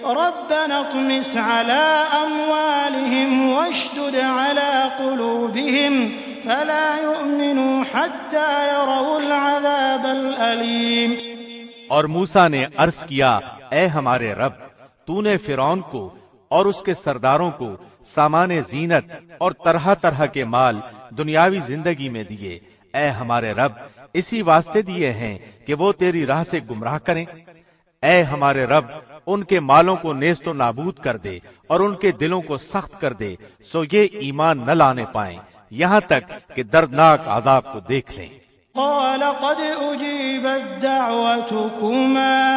ربنا اطمس على أموالهم واشدد على قلوبهم فلا يؤمنوا حتى يروا العذاب الأليم۔ اور موسیٰ نے عرض کیا اے ہمارے رب، تو نے فرعون کو اور اس کے سرداروں کو سامان زینت اور طرح طرح کے مال دنیاوی زندگی میں دیے، اے ہمارے رب اسی واسطے دیے ہیں کہ وہ تیری راہ سے گمراہ کریں۔ اے ہمارے رب ان کے مالوں کو نیست و نابود کر دے اور ان کے دلوں کو سخت کر دے، سو یہ ایمان نہ لانے پائیں یہاں تک کہ دردناک عذاب کو دیکھ لیں۔ قال قد أجيبت دعوتكما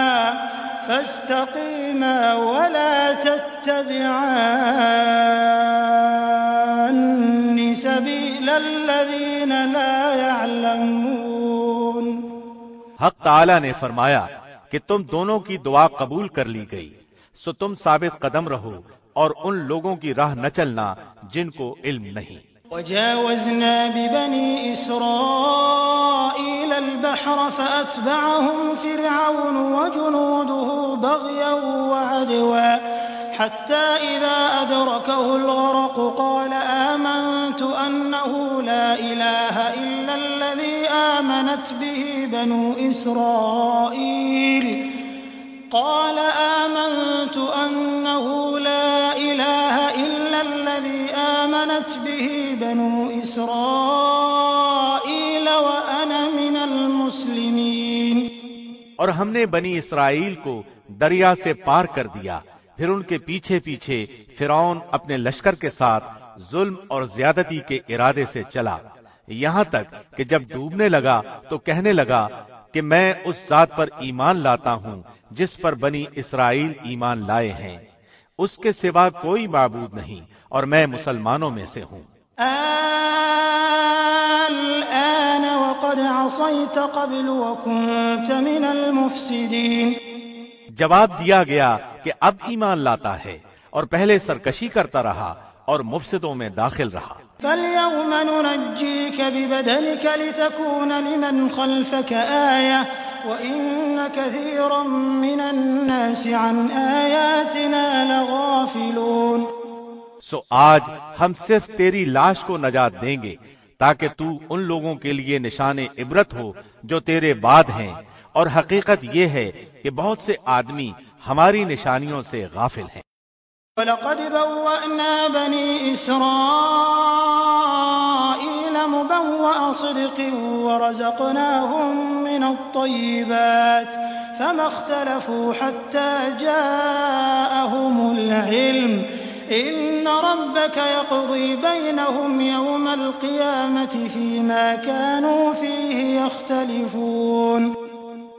فاستقيما ولا تتبعان سبيل الذين لا يعلمون۔ حق تعالی نے فرمایا کہ تم دونوں کی دعا قبول کر لی گئی، سو تم ثابت قدم رہو اور ان لوگوں کی راہ نہ چلنا جن کو علم نہیں۔ وجاوزنا ببني إسرائيل البحر فأتبعهم فرعون وجنوده بغيا وعدوا حتى إذا أدركه الغرق قال آمنت أنه لا إله إلا الذي آمنت به بنو إسرائيل قال آمنت أنه لا إله إلا الذي آمنت به بنو إسرائيل وأنا من المسلمين۔ اور ہم نے بنی اسرائیل کو دریا سے پار کر دیا، پھر ان کے پیچھے پیچھے فرعون اپنے لشکر کے ساتھ ظلم اور زیادتی کے ارادے سے چلا، یہاں تک کہ جب ڈوبنے لگا تو کہنے لگا کہ میں اس ذات پر ایمان لاتا ہوں جس پر بنی اسرائیل ایمان لائے ہیں، اس کے سوا کوئی معبود نہیں اور میں مسلمانوں میں سے ہوں۔ الآن وقد عصيت قبل وكنت من المفسدين۔ جواب دیا گیا کہ اب ایمان لاتا ہے اور پہلے سرکشی کرتا رہا اور مفسدوں میں داخل رہا۔ فَالْيَوْمَ نُنَجِّيكَ بِبَدَنِكَ لِتَكُونَ لِمَنْ خَلْفَكَ آيَةً وَإِنَّ كَثِيرًا مِنَ النَّاسِ عَنْ آيَاتِنَا لَغَافِلُونَ۔ سو آج ہم صرف تیری لاش کو نجات دیں گے تاکہ تو ان لوگوں کے لیے نشان عبرت ہو جو تیرے بعد ہیں، اور حقیقت یہ ہے کہ بہت سے آدمی ہماری نشانیوں سے غافل ہیں۔ وَلَقَدْ بَوَّأْنَا بَنِي إِسْرَائِيلَ مُبَوَّأَ صِدْقٍ وَرَزَقْنَاهُم مِّنَ الطَّيِّبَاتِ فَمَا اخْتَلَفُوا حَتَّىٰ جَاءَهُمُ الْعِلْمُ إِنَّ رَبَّكَ يَقْضِي بَيْنَهُمْ يَوْمَ الْقِيَامَةِ فِيمَا كَانُوا فِيهِ يَخْتَلِفُونَ۔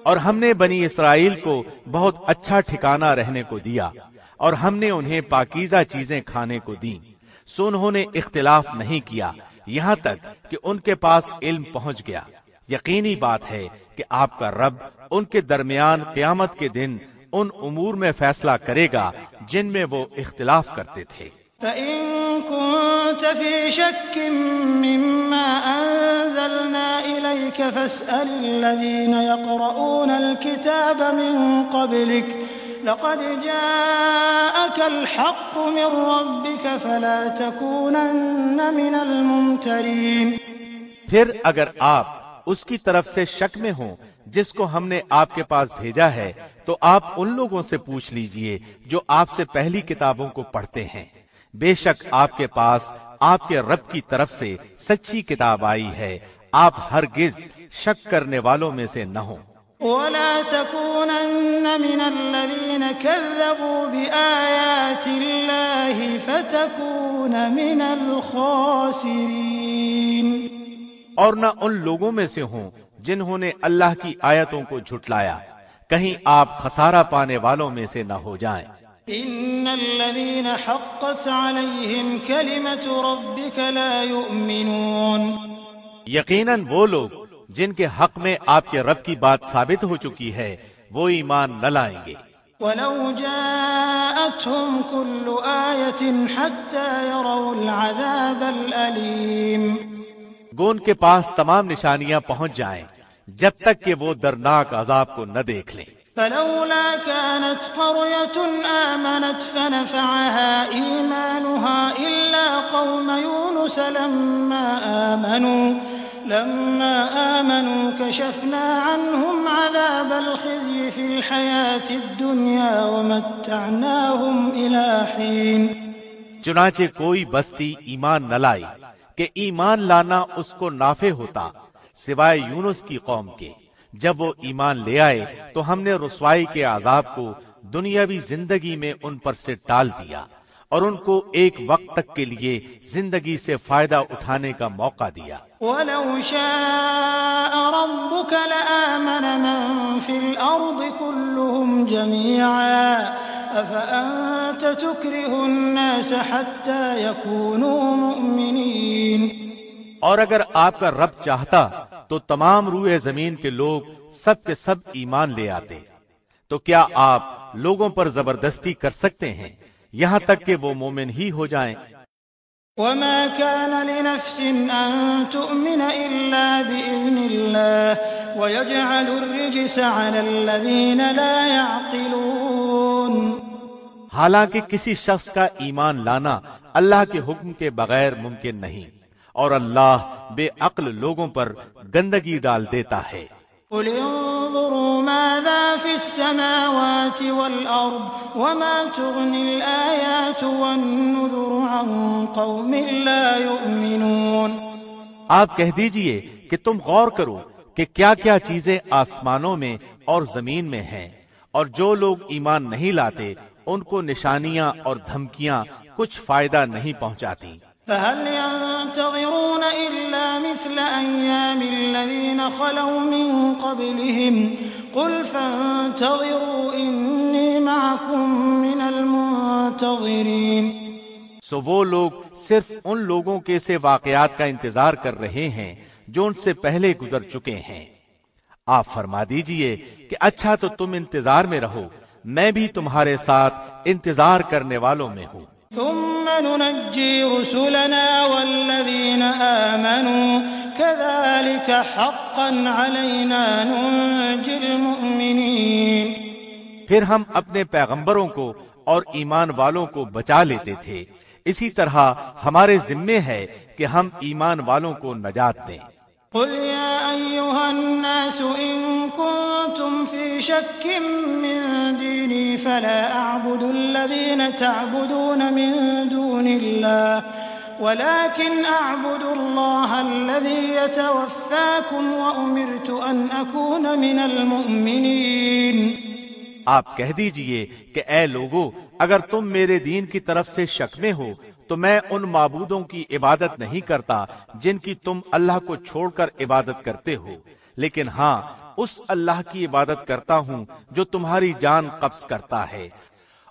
اور ہم نے بنی اسرائیل کو بہت اچھا ٹھکانہ رہنے کو دیا اور ہم نے انہیں پاکیزہ چیزیں کھانے کو دیں، سو انہوں نے اختلاف نہیں کیا یہاں تک کہ ان کے پاس علم پہنچ گیا۔ یقینی بات ہے کہ آپ کا رب ان کے درمیان قیامت کے دن ان امور میں فیصلہ کرے گا جن میں وہ اختلاف کرتے تھے۔ فَإِن كُنتَ فِي شَكٍّ مِّمَّا أَنزَلْنَا إِلَيْكَ فَاسْأَلِ الَّذِينَ يَقْرَؤُونَ الْكِتَابَ مِن قَبْلِكَ لَقَدْ جَاءَكَ الْحَقُّ مِن رَّبِّكَ فَلَا تَكُونَنَّ مِنَ الْمُمْتَرِينَ۔ پھر اگر آپ اس کی طرف سے شک میں ہوں جس کو ہم نے آپ کے پاس بھیجا ہے تو آپ ان لوگوں سے پوچھ لیجئے جو آپ سے پہلی کتابوں کو پڑھتے ہیں، بے شک آپ کے پاس آپ کے رب کی طرف سے سچی کتاب آئی ہے، آپ ہرگز شک کرنے والوں میں سے نہ ہوں۔ وَلَا تَكُونَنَّ مِنَ الَّذِينَ كَذَّبُوا بِآيَاتِ اللَّهِ فَتَكُونَ مِنَ الْخَاسِرِينَ۔ اور نہ ان لوگوں میں سے ہوں جنہوں نے اللہ کی آیتوں کو جھٹلایا، کہیں آپ خسارہ پانے والوں میں سے نہ ہو جائیں۔ إِنَّ الَّذِينَ حَقَّتْ عَلَيْهِمْ كَلِمَةُ رَبِّكَ لَا يُؤْمِنُونَ۔ یقیناً وہ لوگ جن کے حق میں آپ کے رب کی بات ثابت ہو چکی ہے وہ ایمان نہ لائیں گے۔ وَلَوْ جَاءَتْهُمْ كُلُّ آيَةٍ حَتَّىٰ يَرَوْا الْعَذَابَ الْأَلِيمَ۔ گو ان کے پاس تمام نشانیاں پہنچ جائیں جب تک کہ وہ دردناک عذاب کو نہ دیکھ لیں۔ فَلَوْلَا كَانَتْ قَرْيَةٌ آمَنَتْ فَنَفَعَهَا إِيمَانُهَا إِلَّا قَوْمَ يُونُسَ لَمَّا آمَنُوا كَشَفْنَا عَنْهُمْ عَذَابَ الْخِزْيِ فِي الْحَيَاةِ الدُّنْيَا وَمَتَّعْنَاهُمْ إِلَىٰ حِينٍ۔ چنانچہ کوئی بستی ایمان نہ لائی کہ ایمان لانا اس کو نافع ہوتا سوائے یونس کی قوم کے، جب وہ ایمان لے آئے تو ہم نے رسوائی کے عذاب کو دنیاوی زندگی میں ان پر سے ٹال دیا اور ان کو ایک وقت تک کے لیے زندگی سے فائدہ اٹھانے کا موقع دیا۔ وَلَوْ شَاءَ رَبُّكَ لَآمَنَ مَن فِي الْأَرْضِ كُلُّهُمْ جَمِيعًا أَفَأَنتَ تُكْرِهُ النَّاسَ حَتَّىٰ يَكُونُوا مُؤْمِنِينَ۔ اور اگر آپ کا رب چاہتا تو تمام روئے زمین کے لوگ سب کے سب ایمان لے آتے، تو کیا آپ لوگوں پر زبردستی کر سکتے ہیں یہاں تک کہ وہ مومن ہی ہو جائیں؟ وَمَا كَانَ لِنَفْسٍ أَن تُؤْمِنَ إِلَّا بِإِذْنِ اللَّهِ وَيَجْعَلُ الرِّجْسَ عَلَى الَّذِينَ لَا يَعْقِلُونَ۔ حالانکہ کسی شخص کا ایمان لانا اللہ کے حکم کے بغیر ممکن نہیں، اور اللہ بے عقل لوگوں پر گندگی ڈال دیتا ہے۔ قُلِ انظُرُوا مَاذَا فِي السَّمَاوَاتِ وَالْأَرْضِ وَمَا تُغْنِي الْآيَاتُ وَالنُّذُرُ عَن قَوْمٍ لَّا يُؤْمِنُونَ۔ آپ کہہ دیجئے کہ تم غور کرو کہ کیا کیا چیزیں آسمانوں میں اور زمین میں ہیں، اور جو لوگ ایمان نہیں لاتے ان کو نشانیاں اور دھمکیاں کچھ فائدہ نہیں پہنچاتی۔ فَهَلْ يَنتَظِرُونَ إِلَّا مِثْلَ أَيَّامِ الَّذِينَ خَلَوْا مِن قَبْلِهِمْ قُلْ فَانتَظِرُوا إِنِّي مَعَكُم مِّنَ الْمُنتَظِرِينَ۔ سو وہ لوگ صرف ان لوگوں کے سے واقعات کا انتظار کر رہے ہیں جو ان سے پہلے گزر چکے ہیں۔ آپ فرما دیجئے کہ اچھا تو تم انتظار میں رہو، میں بھی تمہارے ساتھ انتظار کرنے والوں میں ہوں۔ ثم ننجي رسلنا والذين آمنوا كذلك حقا علينا ننجي المؤمنين۔ پھر ہم اپنے پیغمبروں کو اور ایمان والوں کو بچا لیتے تھے، اسی طرح ہمارے ذمے ہے کہ ہم ایمان والوں کو نجات دیں۔ قل يا أيها الناس إن كنتم في شك من ديني فلا أعبد الذين تعبدون من دون الله ولكن أعبد الله الذي يتوفاكم وأمرت أن أكون من المؤمنين۔ آپ کہہ دیجئے کہ اے لوگو، اگر تم میرے دین کی طرف سے شک میں ہو تو میں ان معبودوں کی عبادت نہیں کرتا جن کی تم اللہ کو چھوڑ کر عبادت کرتے ہو، لیکن ہاں اس اللہ کی عبادت کرتا ہوں جو تمہاری جان قبض کرتا ہے،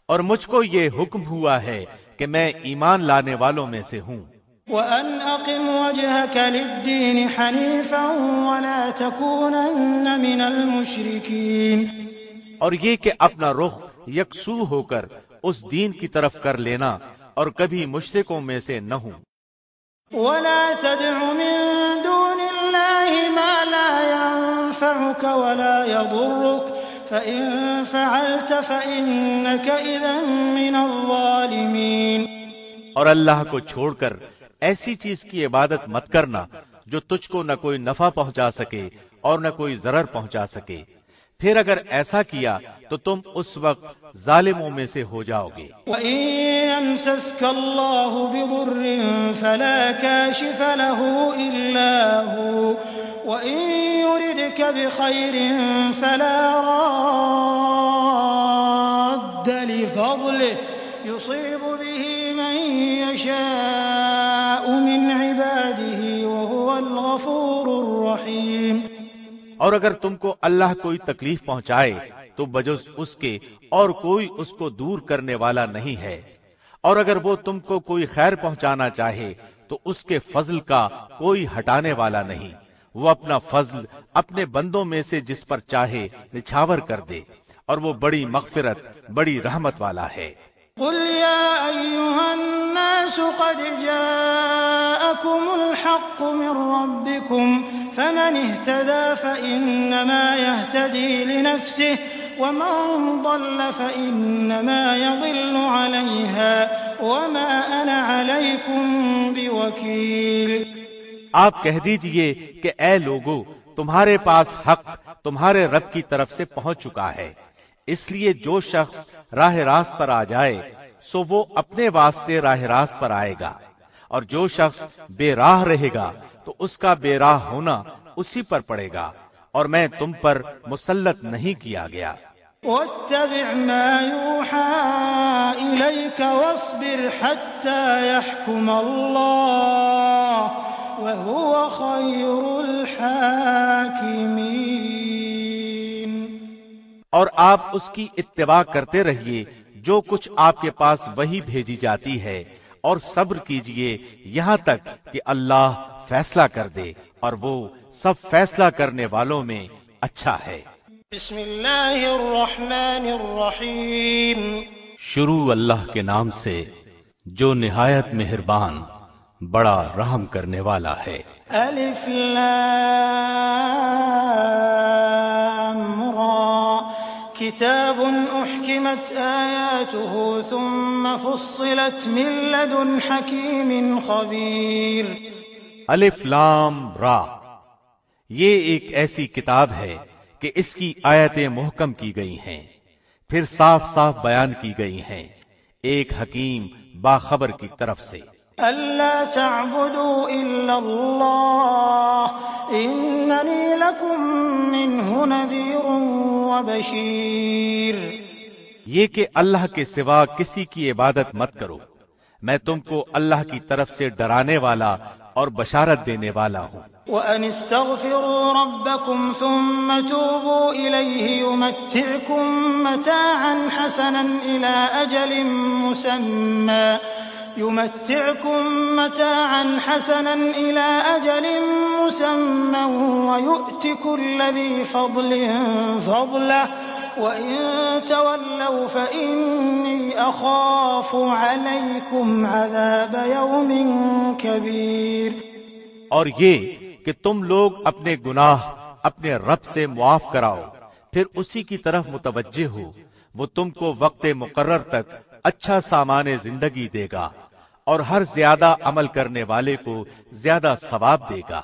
اور مجھ کو یہ حکم ہوا ہے کہ میں ایمان لانے والوں میں سے ہوں۔ وَأَنْ أَقِمْ وَجْهَكَ لِلدِّينِ حَنِيفًا وَلَا تَكُونَنَّ مِنَ الْمُشْرِكِينَ، اور یہ کہ اپنا رخ یکسو ہو کر اس دین کی طرف کر لینا اور کبھی مشرکوں میں سے نہ ہوں۔ وَلَا تَدْعُ مِن دُونِ اللَّهِ مَا لَا يَنفَعُكَ وَلَا يَضُرُّكَ فَإِن فَعَلْتَ فَإِنَّكَ إِذًا مِنَ الظَّالِمِينَ، اور اللہ کو چھوڑ کر ایسی چیز کی عبادت مت کرنا جو تجھ کو نہ کوئی نفع پہنچا سکے اور نہ کوئی ضرر پہنچا سکے، پھر اگر ایسا کیا تو تم اس وقت ظالموں میں سے ہو جاؤ گے۔ وَإِن يَمْسَسْكَ اللَّهُ بِضُرٍّ فَلَا كَاشِفَ لَهُ إِلَّا هُوَ وَإِن يُرِدْكَ بِخَيْرٍ فَلَا رَادَّ لِفَضْلِهِ يُصِيبُ بِهِ مَن يَشَاءُ مِنْ عِبَادِهِ وَهُوَ الْغَفُورُ الرَّحِيمُ۔ اور اگر تم کو اللہ کوئی تکلیف پہنچائے تو بجز اس کے اور کوئی اس کو دور کرنے والا نہیں ہے، اور اگر وہ تم کو کوئی خیر پہنچانا چاہے تو اس کے فضل کا کوئی ہٹانے والا نہیں، وہ اپنا فضل اپنے بندوں میں سے جس پر چاہے نچھاور کر دے، اور وہ بڑی مغفرت بڑی رحمت والا ہے۔ قل يا أيها الناس قد جاءكم الحق من ربكم فمن اهتدى فإنما يهتدي لنفسه ومن ضل فإنما يضل عليها وما أنا عليكم بوكيل۔ آپ کہہ دیجئے کہ اے لوگو، تمہارے پاس حق تمہارے رب کی طرف سے پہنچ چکا ہے، اس لیے جو شخص راہ راست پر آ جائے سو وہ اپنے واسطے راہ راست پر آئے گا، اور جو شخص بے راہ رہے گا تو اس کا بے راہ ہونا اسی پر پڑے گا، اور میں تم پر مسلط نہیں کیا گیا۔ واتبع ما يوحى إليك واصبر حتى يحكم الله وهو خير الحاكمين۔ اور آپ اس کی اتباع کرتے رہیے جو کچھ آپ کے پاس وہی بھیجی جاتی ہے، اور صبر کیجئے یہاں تک کہ اللہ فیصلہ کر دے، اور وہ سب فیصلہ کرنے والوں میں اچھا ہے۔ بسم اللہ الرحمن الرحیم۔ شروع اللہ کے نام سے جو نہایت مہربان بڑا رحم کرنے والا ہے۔ الف لام را کتاب احکمت آیاته ثم فصلت من لدن حکیم خبیر۔ الف لام را، یہ ایک ایسی کتاب ہے کہ اس کی آیتیں محکم کی گئی ہیں، پھر صاف صاف بیان کی گئی ہیں ایک حکیم باخبر کی طرف سے۔ أَلَّا تَعْبُدُوا إِلَّا اللَّهَ إِنَّنِي لَكُمْ مِنْهُ نَذِيرٌ وَبَشِيرٌ۔ یہ کہ اللہ کے سوا کسی کی عبادت مت کرو، میں تم کو اللہ کی طرف سے ڈرانے والا اور بشارت دینے والا ہوں۔ وَأَنِ اسْتَغْفِرُوا رَبَّكُمْ ثُمَّ تُوبُوا إِلَيْهِ يُمَتِّعْكُمْ مَتَاعًا حَسَنًا إِلَى أَجَلٍ مُّسَمًّى وَيُؤْتِ كُلَّ ذِي فَضْلٍ فَضْلَهُ وَإِن تَوَلَّوْا فَإِنِّي أَخَافُ عَلَيْكُمْ عَذَابَ يَوْمٍ كَبِيرٍ۔ اور یہ کہ تم لوگ اپنے گناہ اپنے رب سے معاف کراؤ، پھر اسی کی طرف متوجہ ہو، وہ تم کو وقت مقرر تک اچھا سامان زندگی دے گا، اور ہر زیادہ عمل کرنے والے کو زیادہ ثواب دے گا۔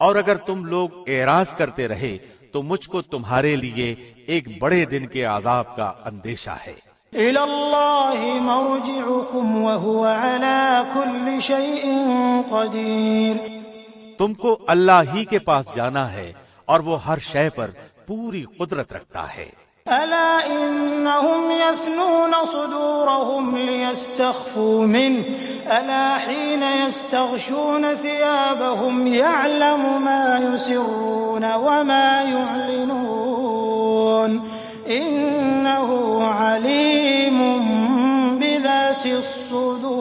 اور اگر تم لوگ اعراض کرتے رہے تو مجھ کو تمہارے لیے ایک بڑے دن کے عذاب کا اندیشہ ہے۔ إِلَى اللَّهِ مَرْجِعُكُمْ وَهُوَ عَلَى كُلِّ شَيْءٍ قَدِيرٌ تم کو اللہ ہی کے پاس جانا ہے اور وہ ہر شے پر پوری قدرت رکھتا ہے۔ أَلَا إِنَّهُمْ يَثْنُونَ صُدُورَهُمْ لِيَسْتَخْفُوا مِنْهُ أَلَا حِينَ يَسْتَغْشُونَ ثِيَابَهُمْ يَعْلَمُ مَا يُسِرُّونَ وَمَا يُعْلِنُونَ إِنَّهُ عَلِيمٌ بِذَاتِ الصُّدُورِ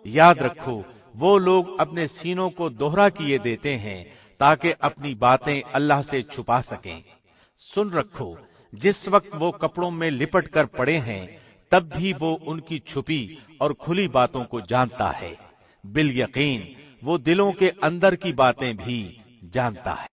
یاد رکھو وہ لوگ اپنے سینوں کو دوہرا کیے دیتے ہیں تاکہ اپنی باتیں اللہ سے چھپا سکیں۔ سن رکھو جس وقت وہ کپڑوں میں لپٹ کر پڑے ہیں تب بھی وہ ان کی چھپی اور کھلی باتوں کو جانتا ہے، بالیقین وہ دلوں کے اندر کی باتیں بھی جانتا ہے۔